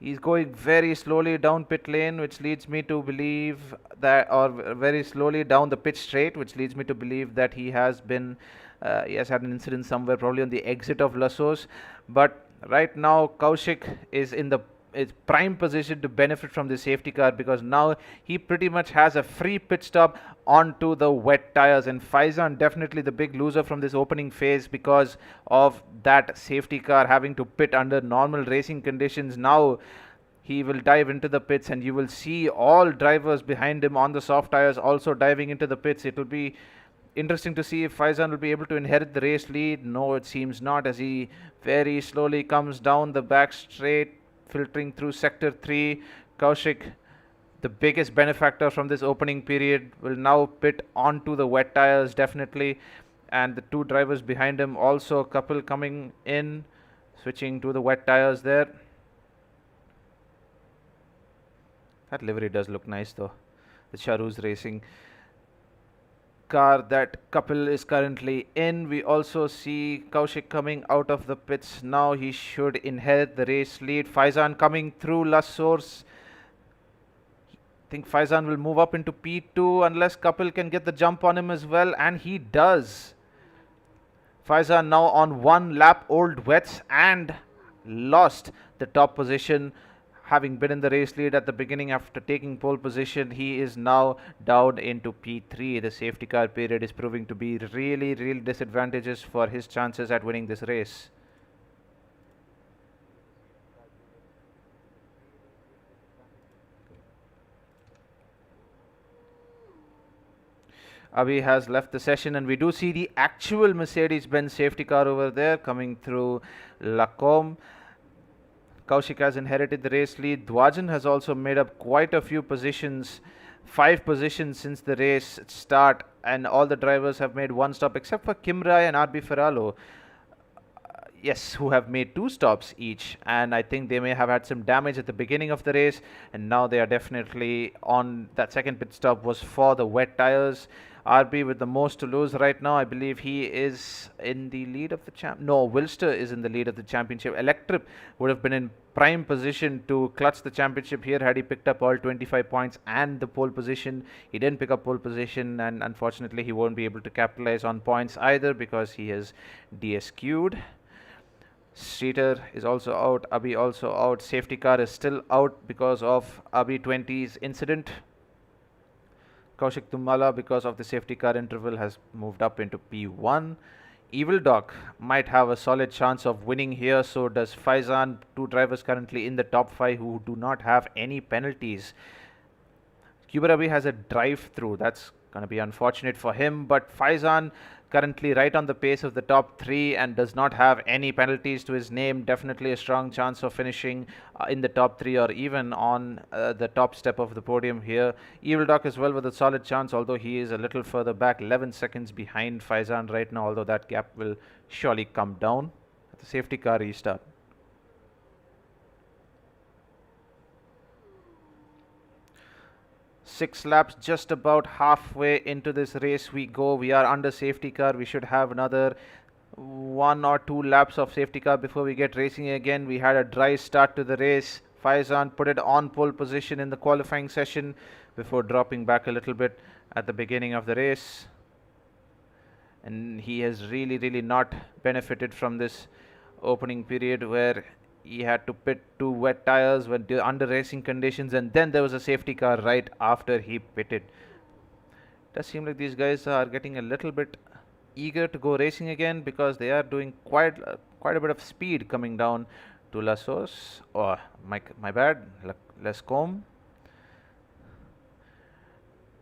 He's going very slowly down pit lane, which leads me to believe that, or very slowly down the pit straight, which leads me to believe that he has been, he has had an incident somewhere, probably on the exit of Lassos. But right now, Kaushik is in the is prime position to benefit from the safety car, because now he pretty much has a free pit stop onto the wet tires, and Faizan definitely the big loser from this opening phase because of that safety car having to pit under normal racing conditions. Now he will dive into the pits, and you will see all drivers behind him on the soft tires also diving into the pits. It will be interesting to see if Faizan will be able to inherit the race lead. No, it seems not, as he very slowly comes down the back straight, filtering through sector 3. Kaushik, the biggest benefactor from this opening period, will now pit onto the wet tires definitely, and the two drivers behind him also, a couple coming in, switching to the wet tires there. That livery does look nice though, the Charouz Racing car that Kapil is currently in. We also see Kaushik coming out of the pits now. He should inherit the race lead. Faizan coming through La Source. I think Faizan will move up into P2 unless Kapil can get the jump on him as well, and he does. Faizan now on 1 lap old wets and lost the top position. Having been in the race lead at the beginning after taking pole position, he is now down into P3. The safety car period is proving to be really disadvantageous for his chances at winning this race. Abhi has left the session, and we do see the actual Mercedes-Benz safety car over there coming through Lacombe. Kaushik has inherited the race lead. Dwajan has also made up quite a few positions, 5 positions since the race start, and all the drivers have made 1 stop except for Kimrai and RB Ferralo. Yes, who have made 2 stops each, and I think they may have had some damage at the beginning of the race, and now they are definitely on. That second pit stop was for the wet tires. RB with the most to lose right now. I believe he is in the lead of the No, Wilster is in the lead of the championship. Electrip would have been in prime position to clutch the championship here had he picked up all 25 points and the pole position. He didn't pick up pole position, and unfortunately he won't be able to capitalize on points either because he has DSQ'd. Streeter is also out. Abhi also out. Safety car is still out because of Abhi 20's incident. Kaushik Tumala, because of the safety car interval, has moved up into P1. Evil Dog might have a solid chance of winning here, so does Faizan. 2 drivers currently in the top 5 who do not have any penalties. Kubarabi has a drive-through. That's going to be unfortunate for him, but Faizan currently right on the pace of the top 3 and does not have any penalties to his name. Definitely a strong chance of finishing in the top 3 or even on the top step of the podium here. Evil Dog as well with a solid chance, although he is a little further back, 11 seconds behind Faizan right now, although that gap will surely come down at the safety car restart. Six laps, just about halfway into this race we go. We are under safety car. We should have another 1 or 2 laps of safety car before we get racing again. We had a dry start to the race. Faizan put it on pole position in the qualifying session before dropping back a little bit at the beginning of the race. And he has really not benefited from this opening period where he had to pit 2 wet tires when under racing conditions, and then there was a safety car right after he pitted. Does seem like these guys are getting a little bit eager to go racing again because they are doing quite a bit of speed coming down to La Source. Oh, my bad, Lescombe.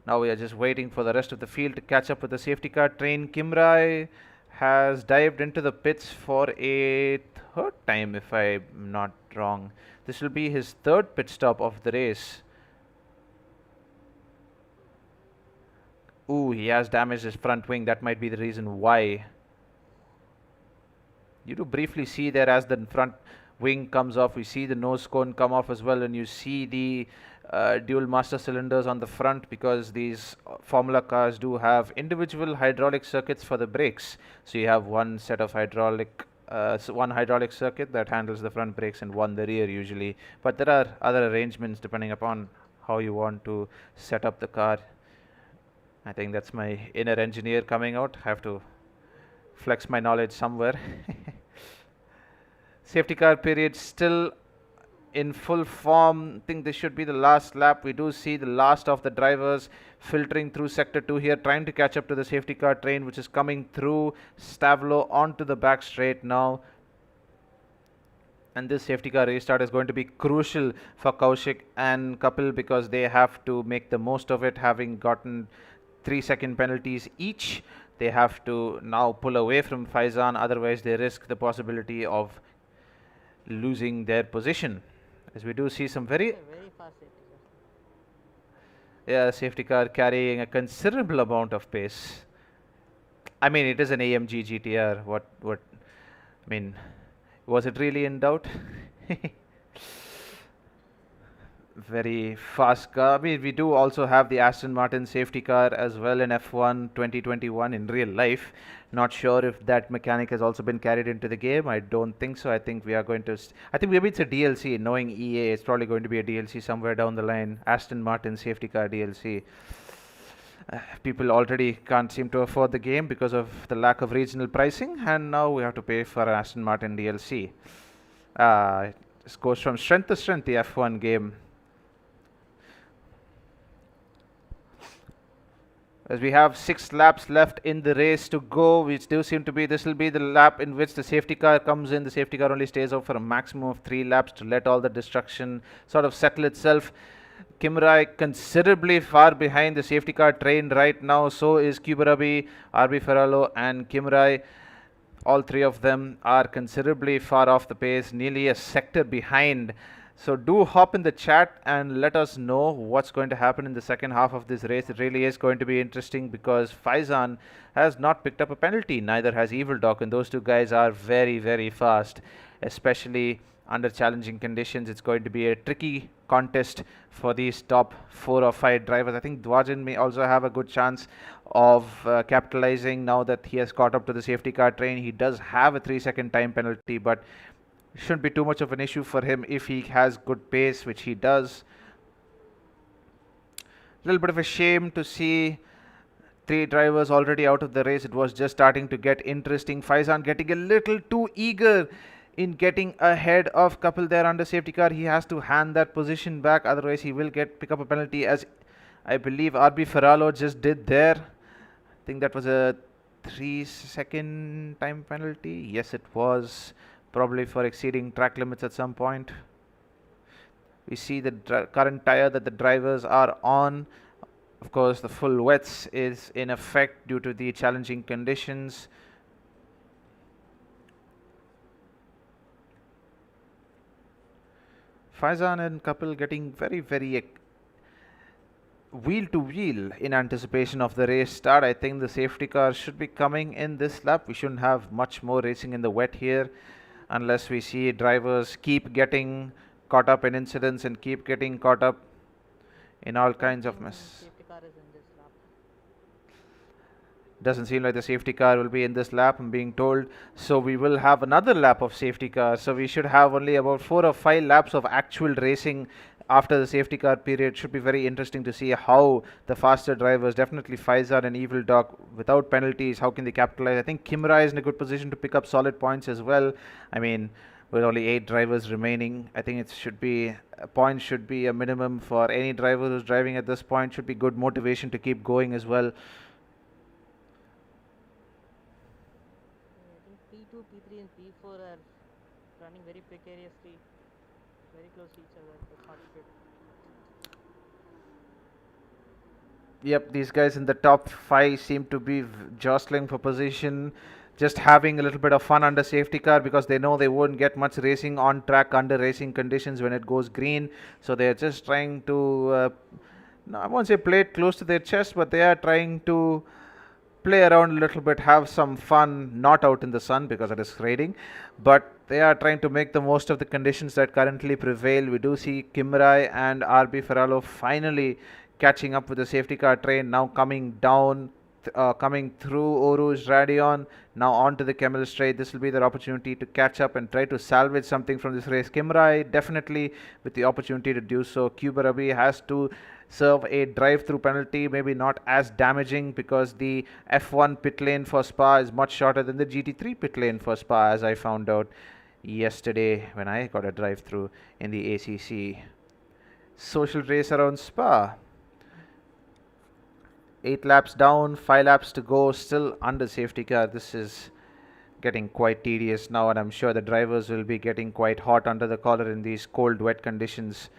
Now we are just waiting for the rest of the field to catch up with the safety car train. Kimrai has dived into the pits for a 3rd time, if I'm not wrong. This will be his 3rd pit stop of the race. Ooh, he has damaged his front wing. That might be the reason why. You do briefly see there as the front wing comes off, we see the nose cone come off as well, and you see the dual master cylinders on the front, because these Formula cars do have individual hydraulic circuits for the brakes. So you have one set of one hydraulic circuit that handles the front brakes and one the rear usually. But there are other arrangements depending upon how you want to set up the car. I think that's my inner engineer coming out. I have to flex my knowledge somewhere. Safety car period still in full form. I think this should be the last lap. We do see the last of the drivers filtering through sector 2 here, trying to catch up to the safety car train, which is coming through Stavlo onto the back straight now. And this safety car restart is going to be crucial for Kaushik and Kapil, because they have to make the most of it, having gotten 3-second penalties each. They have to now pull away from Faizan, otherwise they risk the possibility of losing their position. As we do see some very fast safety car. safety car carrying a considerable amount of pace. I mean, it is an AMG GTR. What I mean, was it really in doubt? Very fast car. I mean, we do also have the Aston Martin safety car as well in F1 2021 in real life. Not sure if that mechanic has also been carried into the game. I don't think so. I think we are going to I think maybe it's a DLC. Knowing EA, it's probably going to be a DLC somewhere down the line. Aston Martin safety car DLC. People already can't seem to afford the game because of the lack of regional pricing, and now we have to pay for Aston Martin DLC. This goes from strength to strength, the F1 game. As we have 6 laps left in the race to go, which do seem to be, this will be the lap in which the safety car comes in. The safety car only stays out for a maximum of 3 laps to let all the destruction sort of settle itself. Kimrai considerably far behind the safety car train right now. So is Kubarabi, RB Ferralo and Kimrai. All 3 of them are considerably far off the pace, nearly a sector behind. So do hop in the chat and let us know what's going to happen in the second half of this race. It really is going to be interesting, because Faizan has not picked up a penalty, neither has Evil Dog, and those 2 guys are very, very fast, especially under challenging conditions. It's going to be a tricky contest for these top 4 or 5 drivers. I think Dwajan may also have a good chance of capitalizing now that he has caught up to the safety car train. He does have a 3-second time penalty, but shouldn't be too much of an issue for him if he has good pace, which he does. A little bit of a shame to see 3 drivers already out of the race. It was just starting to get interesting. Faizan getting a little too eager in getting ahead of Kapil there under safety car. He has to hand that position back, otherwise he will pick up a penalty, as I believe RB Ferralo just did there. I think that was a 3-second time penalty. Yes, it was. Probably for exceeding track limits at some point. We see the current tire that the drivers are on. Of course, the full wets is in effect due to the challenging conditions. Faizan and Kapil getting very, very wheel to wheel in anticipation of the race start. I think the safety car should be coming in this lap. We shouldn't have much more racing in the wet here, unless we see drivers keep getting caught up in incidents and keep getting caught up in all kinds of mess. Safety car is in this lap. Doesn't seem like the safety car will be in this lap, I'm being told. So we will have another lap of safety car. So we should have only about 4 or 5 laps of actual racing after the safety car period. Should be very interesting to see how the faster drivers, definitely Faizan and Evil Dog, without penalties, how can they capitalize. I think Kimrai is in a good position to pick up solid points as well. I mean, with only 8 drivers remaining, I think it should be a point should be a minimum for any driver who's driving at this point. Should be good motivation to keep going as well. I think P2, P3 and P4 are running very precariously, very close to each other. That's not good. Yep, these guys in the top 5 seem to be jostling for position, just having a little bit of fun under safety car, because they know they won't get much racing on track under racing conditions when it goes green. So they're just trying to, no, I won't say play it close to their chest, but they are trying to play around a little bit, have some fun, not out in the sun because it is raining, but they are trying to make the most of the conditions that currently prevail. We do see Kimrai and RB Ferralo finally catching up with the safety car train, now coming down, coming through Oruj Radion, now onto the Camel Straight. This will be their opportunity to catch up and try to salvage something from this race. Kimrai definitely with the opportunity to do so. Kubarabi has to serve a drive-through penalty, maybe not as damaging, because the F1 pit lane for Spa is much shorter than the GT3 pit lane for Spa, as I found out. yesterday when I got a drive-through in the ACC social race around Spa. 8 laps down, 5 laps to go, still under safety car. This is getting quite tedious now, and I'm sure the drivers will be getting quite hot under the collar in these cold, wet conditions.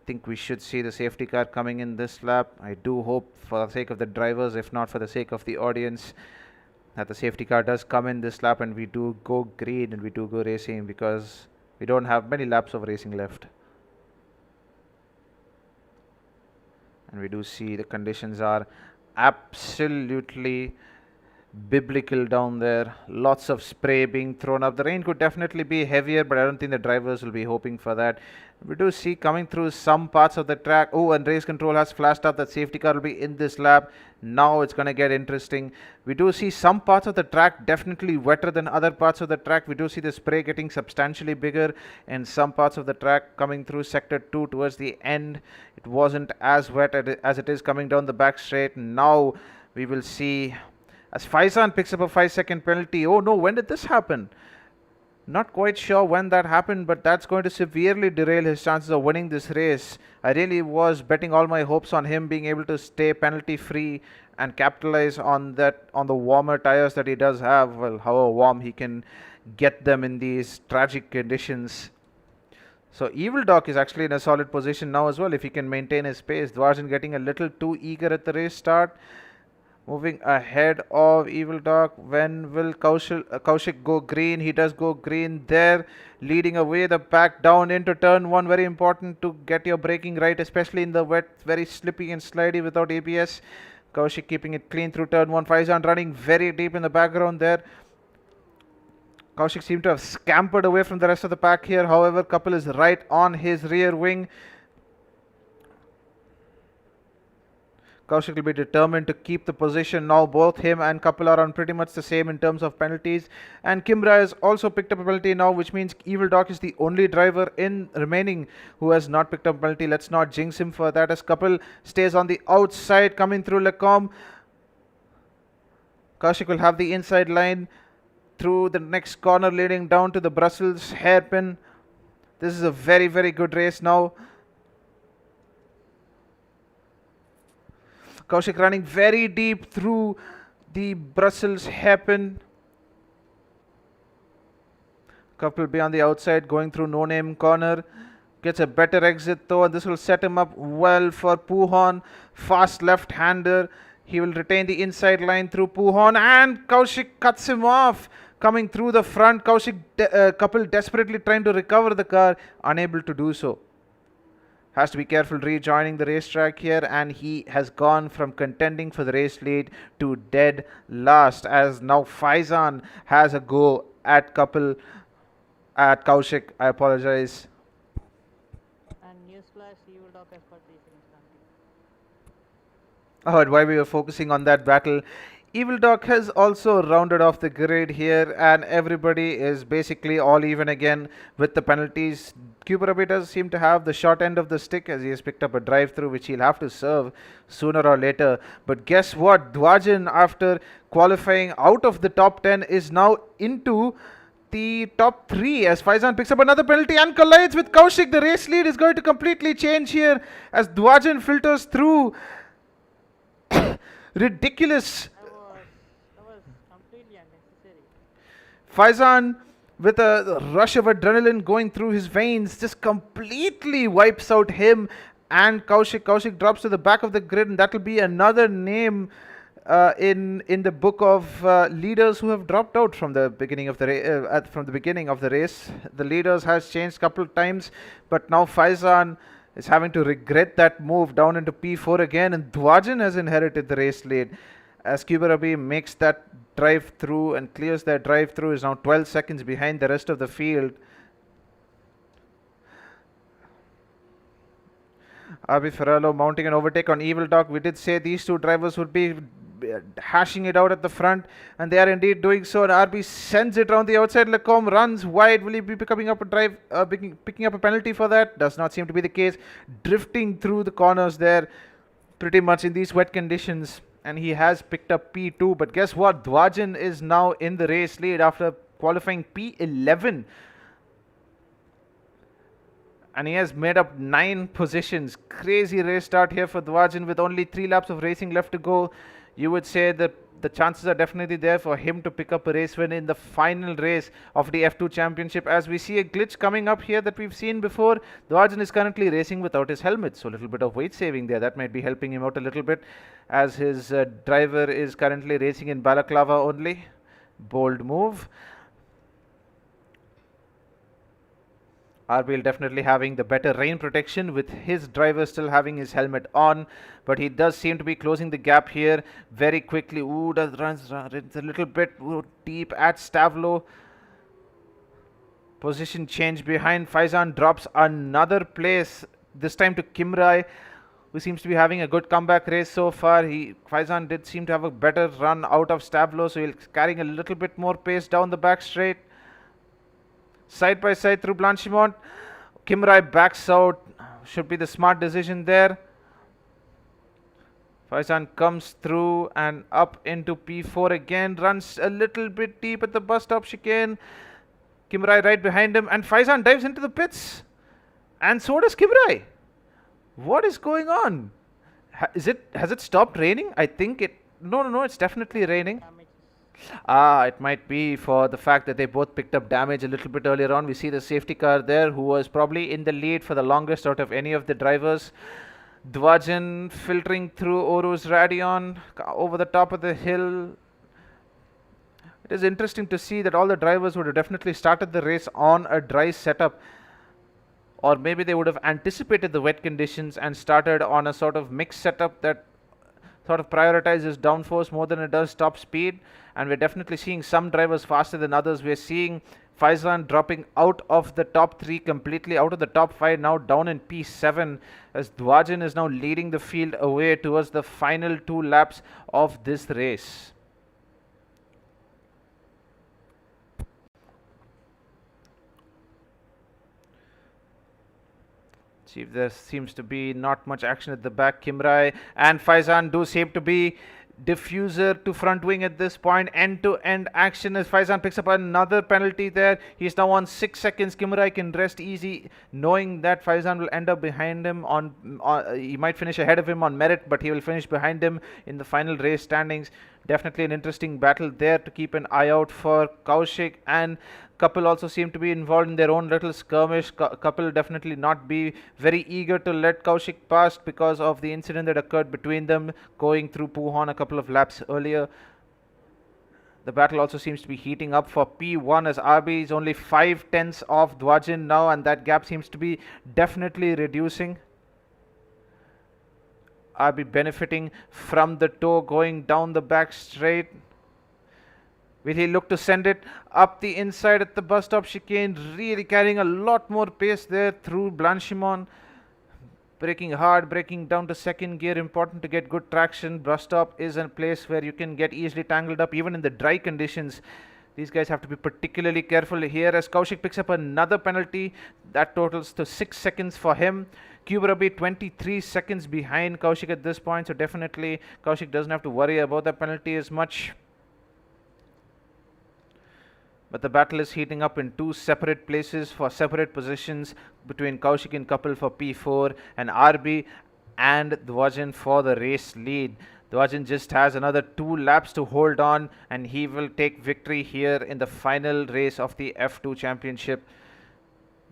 Think we should see the safety car coming in this lap. I do hope, for the sake of the drivers, if not for the sake of the audience, that the safety car does come in this lap and we do go green and we do go racing, because we don't have many laps of racing left. And we do see the conditions are absolutely biblical down there. Lots of spray being thrown up. The rain could definitely be heavier, but I don't think the drivers will be hoping for that. We do see coming through some parts of the track. Oh, and race control has flashed up that safety car will be in this lap. Now it's going to get interesting. We do see some parts of the track definitely wetter than other parts of the track. We do see the spray getting substantially bigger in some parts of the track. Coming through sector 2 towards the end, it wasn't as wet as it is coming down the back straight. Now we will see as Faizan picks up a 5-second penalty. Oh no, when did this happen? Not quite sure when that happened, but that's going to severely derail his chances of winning this race. I really was betting all my hopes on him being able to stay penalty free and capitalize on that, on the warmer tires that he does have. Well, however warm he can get them in these tragic conditions. So Evil Doc is actually in a solid position now as well if he can maintain his pace. Dwarjan getting a little too eager at the race start. Moving ahead of Evil Doc. When will Kaushik go green? He does go green there, leading away the pack down into turn 1. Very important to get your braking right, especially in the wet, very slippy and slidey without ABS. Kaushik keeping it clean through turn 1. Faizan running very deep in the background there. Kaushik seemed to have scampered away from the rest of the pack here. However, Kapil is right on his rear wing. Kaushik will be determined to keep the position. Now both him and Kapil are on pretty much the same in terms of penalties. And Kimbra has also picked up a penalty now, which means Evil Doc is the only driver in remaining who has not picked up a penalty. Let's not jinx him for that, as Kapil stays on the outside coming through Lecom. Kaushik will have the inside line through the next corner leading down to the Brussels hairpin. This is a very, very good race now. Kaushik running very deep through the Brussels hairpin. Kapil will be on the outside going through no name corner. Gets a better exit though, and this will set him up well for Puhon. Fast left-hander. He will retain the inside line through Puhon, and Kaushik cuts him off. Coming through the front, Kapil desperately trying to recover the car, unable to do so. Has to be careful rejoining the racetrack here, and he has gone from contending for the race lead to dead last, as now Faizan has a go at Kaushik. I apologize. And newsflash, Evil Doc has got 3 seconds penalty. Oh, and while we were focusing on that battle, Evil Doc has also rounded off the grid here, and everybody is basically all even again with the penalties. Kuberabi does seem to have the short end of the stick, as he has picked up a drive-through which he'll have to serve sooner or later. But guess what? Dwarjan, after qualifying out of the top 10, is now into the top 3 as Faizan picks up another penalty and collides with Kaushik. The race lead is going to completely change here as Dwarjan filters through. Ridiculous. That was completely unnecessary. Faizan, with a rush of adrenaline going through his veins, just completely wipes out him and Kaushik. Kaushik drops to the back of the grid, and that will be another name in the book of leaders who have dropped out from the beginning of the race. The leaders has changed a couple of times, but now Faizan is having to regret that move down into P4 again, and Dwarjan has inherited the race lead as Kuberabi makes that drive through and clears that drive through. Is now 12 seconds behind the rest of the field. RB Ferraro mounting an overtake on Evil Doc. We did say these two drivers would be hashing it out at the front, and they are indeed doing so. And RB sends it around the outside. Lecom runs wide. Will he be picking up a penalty for that? Does not seem to be the case. Drifting through the corners there pretty much in these wet conditions, and he has picked up P2. But guess what? Dwarjan is now in the race lead after qualifying P11. And he has made up 9 positions. Crazy race start here for Dwajan with only 3 laps of racing left to go. You would say that the chances are definitely there for him to pick up a race win in the final race of the F2 Championship. As we see a glitch coming up here that we've seen before, Dwajan is currently racing without his helmet, so a little bit of weight saving there. That might be helping him out a little bit, as his driver is currently racing in balaclava only. Bold move. RBL definitely having the better rain protection with his driver still having his helmet on, but he does seem to be closing the gap here very quickly. Ooh, runs a little bit deep at Stavlo. Position change behind. Faizan drops another place, this time to Kimrai, who seems to be having a good comeback race so far. Faizan did seem to have a better run out of Stavlo, so he's carrying a little bit more pace down the back straight. Side by side through Blanchimont. Kimrai backs out. Should be the smart decision there. Faizan comes through and up into P4 again. Runs a little bit deep at the bus stop chicane. Kimrai right behind him. And Faizan dives into the pits. And so does Kimrai. What is going on? Has it stopped raining? I think it... No, it's definitely raining. It might be for the fact that they both picked up damage a little bit earlier on. We see the safety car there, who was probably in the lead for the longest out of any of the drivers. Dwajan filtering through Oru's Radion over the top of the hill. It is interesting to see that all the drivers would have definitely started the race on a dry setup, or maybe they would have anticipated the wet conditions and started on a sort of mixed setup that sort of prioritizes downforce more than it does top speed. And we're definitely seeing some drivers faster than others. We're seeing Faizan dropping out of the top 3 completely, out of the top 5, now down in P7, as Dwajan is now leading the field away towards the final 2 laps of this race. See if there seems to be not much action at the back. Kimrai and Faizan do seem to be diffuser to front wing at this point. End-to-end action as Faizan picks up another penalty there. He's now on 6 seconds. Kimrai can rest easy, knowing that Faizan will end up behind him he might finish ahead of him on merit, but he will finish behind him in the final race standings. Definitely an interesting battle there to keep an eye out for. Kaushik and Couple also seem to be involved in their own little skirmish. Couple definitely not be very eager to let Kaushik pass because of the incident that occurred between them going through Puhon a couple of laps earlier. The battle also seems to be heating up for P1 as RB is only 5/10 off Dwajan now, and that gap seems to be definitely reducing. RB benefiting from the toe going down the back straight. Will he look to send it up the inside at the bus stop chicane? Really carrying a lot more pace there through Blanchimont. Braking hard, braking down to second gear. Important to get good traction. Bus stop is a place where you can get easily tangled up even in the dry conditions. These guys have to be particularly careful here as Kaushik picks up another penalty. That totals to 6 seconds for him. Kuberabi 23 seconds behind Kaushik at this point. So definitely Kaushik doesn't have to worry about that penalty as much. But the battle is heating up in 2 separate places for separate positions between Kaushik and Couple for P4 and RB and Dwajan for the race lead. Dwajan just has another 2 laps to hold on, and he will take victory here in the final race of the F2 Championship.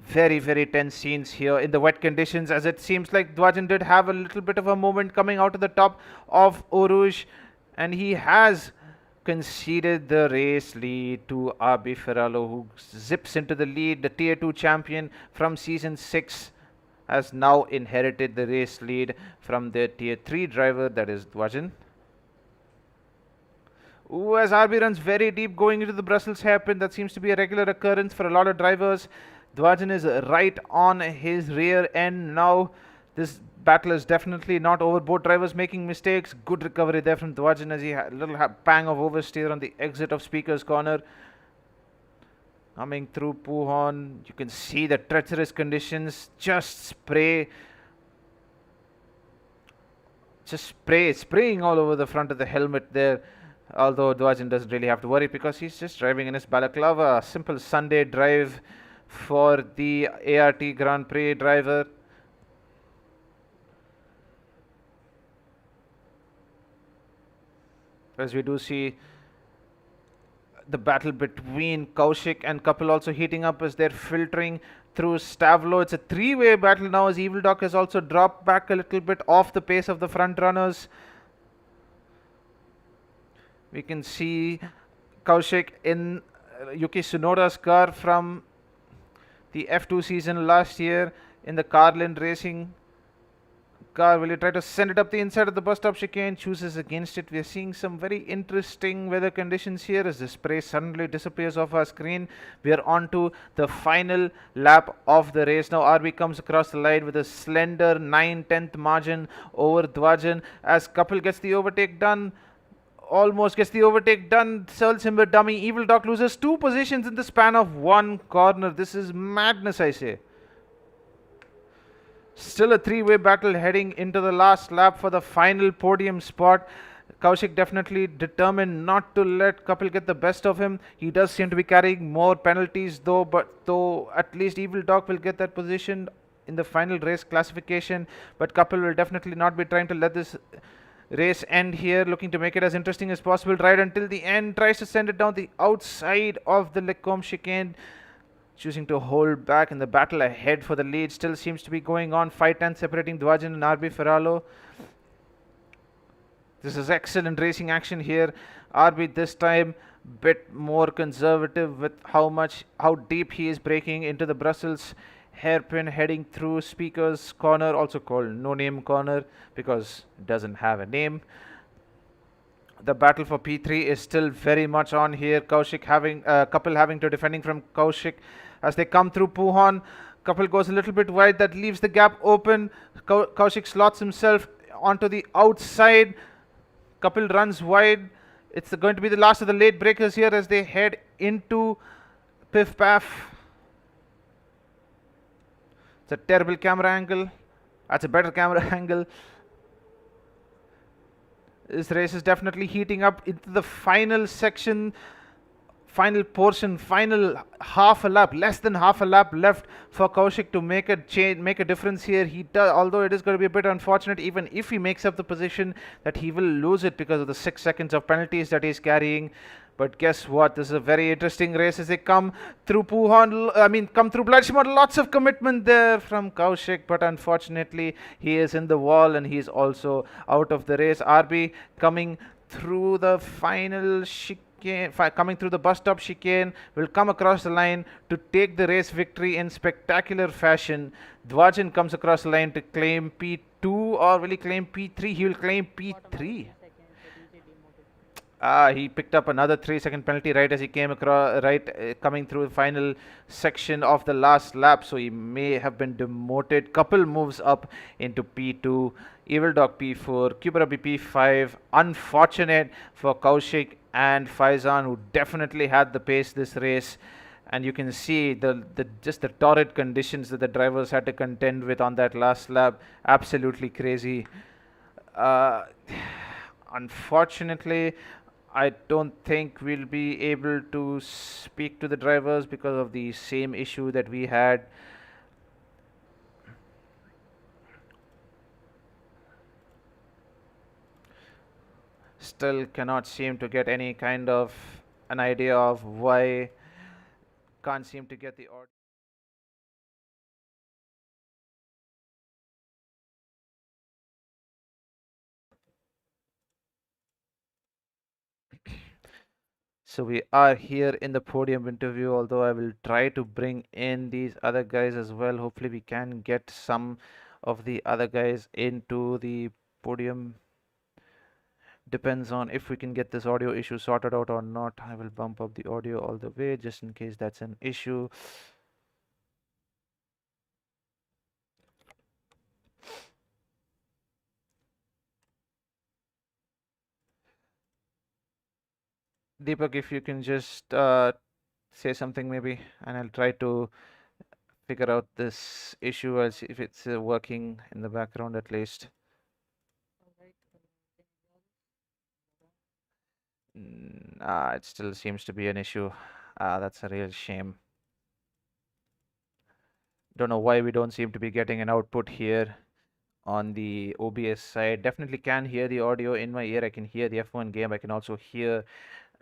Very, very tense scenes here in the wet conditions, as it seems like Dwajan did have a little bit of a moment coming out of the top of Oruj, and he has conceded the race lead to RB Ferralo, who zips into the lead. The Tier 2 champion from Season 6 has now inherited the race lead from their Tier 3 driver, that is Dwajan. Ooh, as RB runs very deep going into the Brussels hairpin, that seems to be a regular occurrence for a lot of drivers. Dwajan is right on his rear end now. This battle is definitely not over. Both drivers making mistakes. Good recovery there from Dwajan as he had a little pang of oversteer on the exit of Speaker's Corner. Coming through Puhon, you can see the treacherous conditions. Spraying all over the front of the helmet there. Although Dwajan doesn't really have to worry because he's just driving in his balaclava. Simple Sunday drive for the ART Grand Prix driver. As we do see the battle between Kaushik and Kapil also heating up as they're filtering through Stavlo. It's a three-way battle now as Evil Dog has also dropped back a little bit off the pace of the front runners. We can see Kaushik in Yuki Tsunoda's car from the F2 season last year in the Carlin Racing car. Will he try to send it up the inside of the bus stop chicane? Chooses against it. We are seeing some very interesting weather conditions here as the spray suddenly disappears off our screen. We are on to the final lap of the race. Now RB comes across the line with a slender 9/10 margin over Dwajan as Kapil gets the overtake done. Almost gets the overtake done. Searles him with dummy. Evil Dog loses 2 positions in the span of 1 corner. This is madness, I say. Still a 3-way battle heading into the last lap for the final podium spot. Kaushik definitely determined not to let Kapil get the best of him. He does seem to be carrying more penalties though at least Evil Dog will get that position in the final race classification. But Kapil will definitely not be trying to let this race end here, looking to make it as interesting as possible right until the end. Tries to send it down the outside of the Lecombe chicane, choosing to hold back, and the battle ahead for the lead still seems to be going on. 5/10 separating Dwajan and RB Ferralo. This is excellent racing action here. RB this time bit more conservative with how deep he is braking into the Brussels hairpin, heading through Speaker's Corner, also called No Name Corner because it doesn't have a name. The battle for P3 is still very much on here. Kapil having to defending from Kaushik as they come through Puhan. Kapil goes a little bit wide, that leaves the gap open. Kaushik slots himself onto the outside. Kapil runs wide. It's going to be the last of the late breakers here as they head into Piff Paff. It's a terrible camera angle. That's a better camera angle. This race is definitely heating up into the final section, final portion, final half a lap, less than half a lap left for Kaushik to make a difference here. He does, although it is going to be a bit unfortunate, even if he makes up the position, that he will lose it because of the 6 seconds of penalties that he's carrying. But guess what? This is a very interesting race as they come through come through Bloodshimmer. Lots of commitment there from Kaushik, but unfortunately he is in the wall and he's also out of the race. RB coming through the final coming through the bus stop chicane, will come across the line to take the race victory in spectacular fashion. Dwajan comes across the line to claim P2, or will he claim P3? He will claim P3. He picked up another 3-second penalty right as he came across, coming through the final section of the last lap, so he may have been demoted. Kapil moves up into P2, Evil Dog P4, Kubarabi P5. Unfortunate for Kaushik and Faizan, who definitely had the pace this race. And you can see just the torrid conditions that the drivers had to contend with on that last lap. Absolutely crazy. Unfortunately, I don't think we'll be able to speak to the drivers because of the same issue that we had. Still cannot seem to get any kind of an idea of why. Can't seem to get the audio. So we are here in the podium interview, although I will try to bring in these other guys as well. Hopefully we can get some of the other guys into the podium. Depends on if we can get this audio issue sorted out or not. I will bump up the audio all the way just in case that's an issue. Deepak, if you can just say something maybe, and I'll try to figure out this issue. I'll see if it's working in the background at least. It still seems to be an issue. That's a real shame. Don't know why we don't seem to be getting an output here on the OBS side. Definitely can hear the audio in my ear. I can hear the F1 game. I can also hear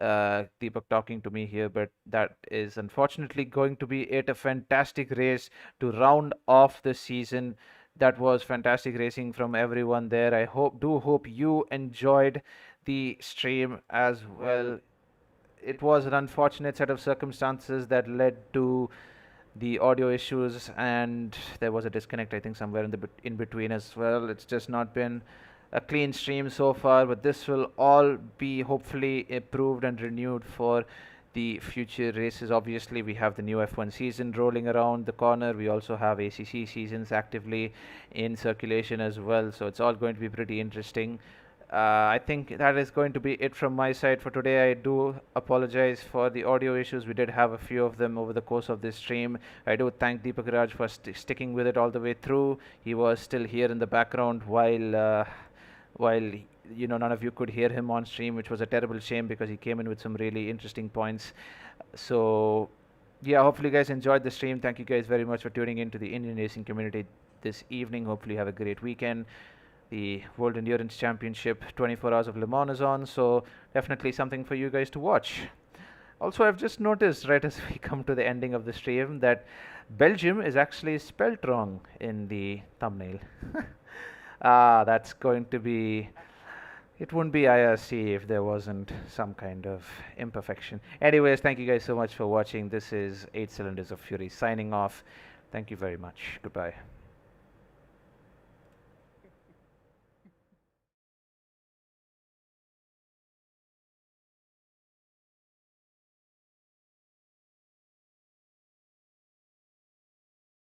Deepak talking to me here, but that is unfortunately going to be it. A fantastic race to round off the season. That was fantastic racing from everyone there. I hope you enjoyed the stream as well. It was an unfortunate set of circumstances that led to the audio issues, and there was a disconnect, I think, somewhere in between as well. It's just not been a clean stream so far, but this will all be hopefully improved and renewed for the future races. Obviously, we have the new F1 season rolling around the corner. We also have ACC seasons actively in circulation as well, so it's all going to be pretty interesting. I think that is going to be it from my side for today. I do apologize for the audio issues. We did have a few of them over the course of this stream. I do thank Deepak Raj for sticking with it all the way through. He was still here in the background while none of you could hear him on stream, which was a terrible shame because he came in with some really interesting points. So yeah, hopefully you guys enjoyed the stream. Thank you guys very much for tuning in to the Indian racing community this evening. Hopefully you have a great weekend. The World Endurance Championship 24 Hours of Le Mans is on, so definitely something for you guys to watch. Also, I've just noticed right as we come to the ending of the stream that Belgium is actually spelt wrong in the thumbnail. That's going to be... It wouldn't be IRC if there wasn't some kind of imperfection. Anyways, thank you guys so much for watching. This is 8 Cylinders of Fury signing off. Thank you very much. Goodbye.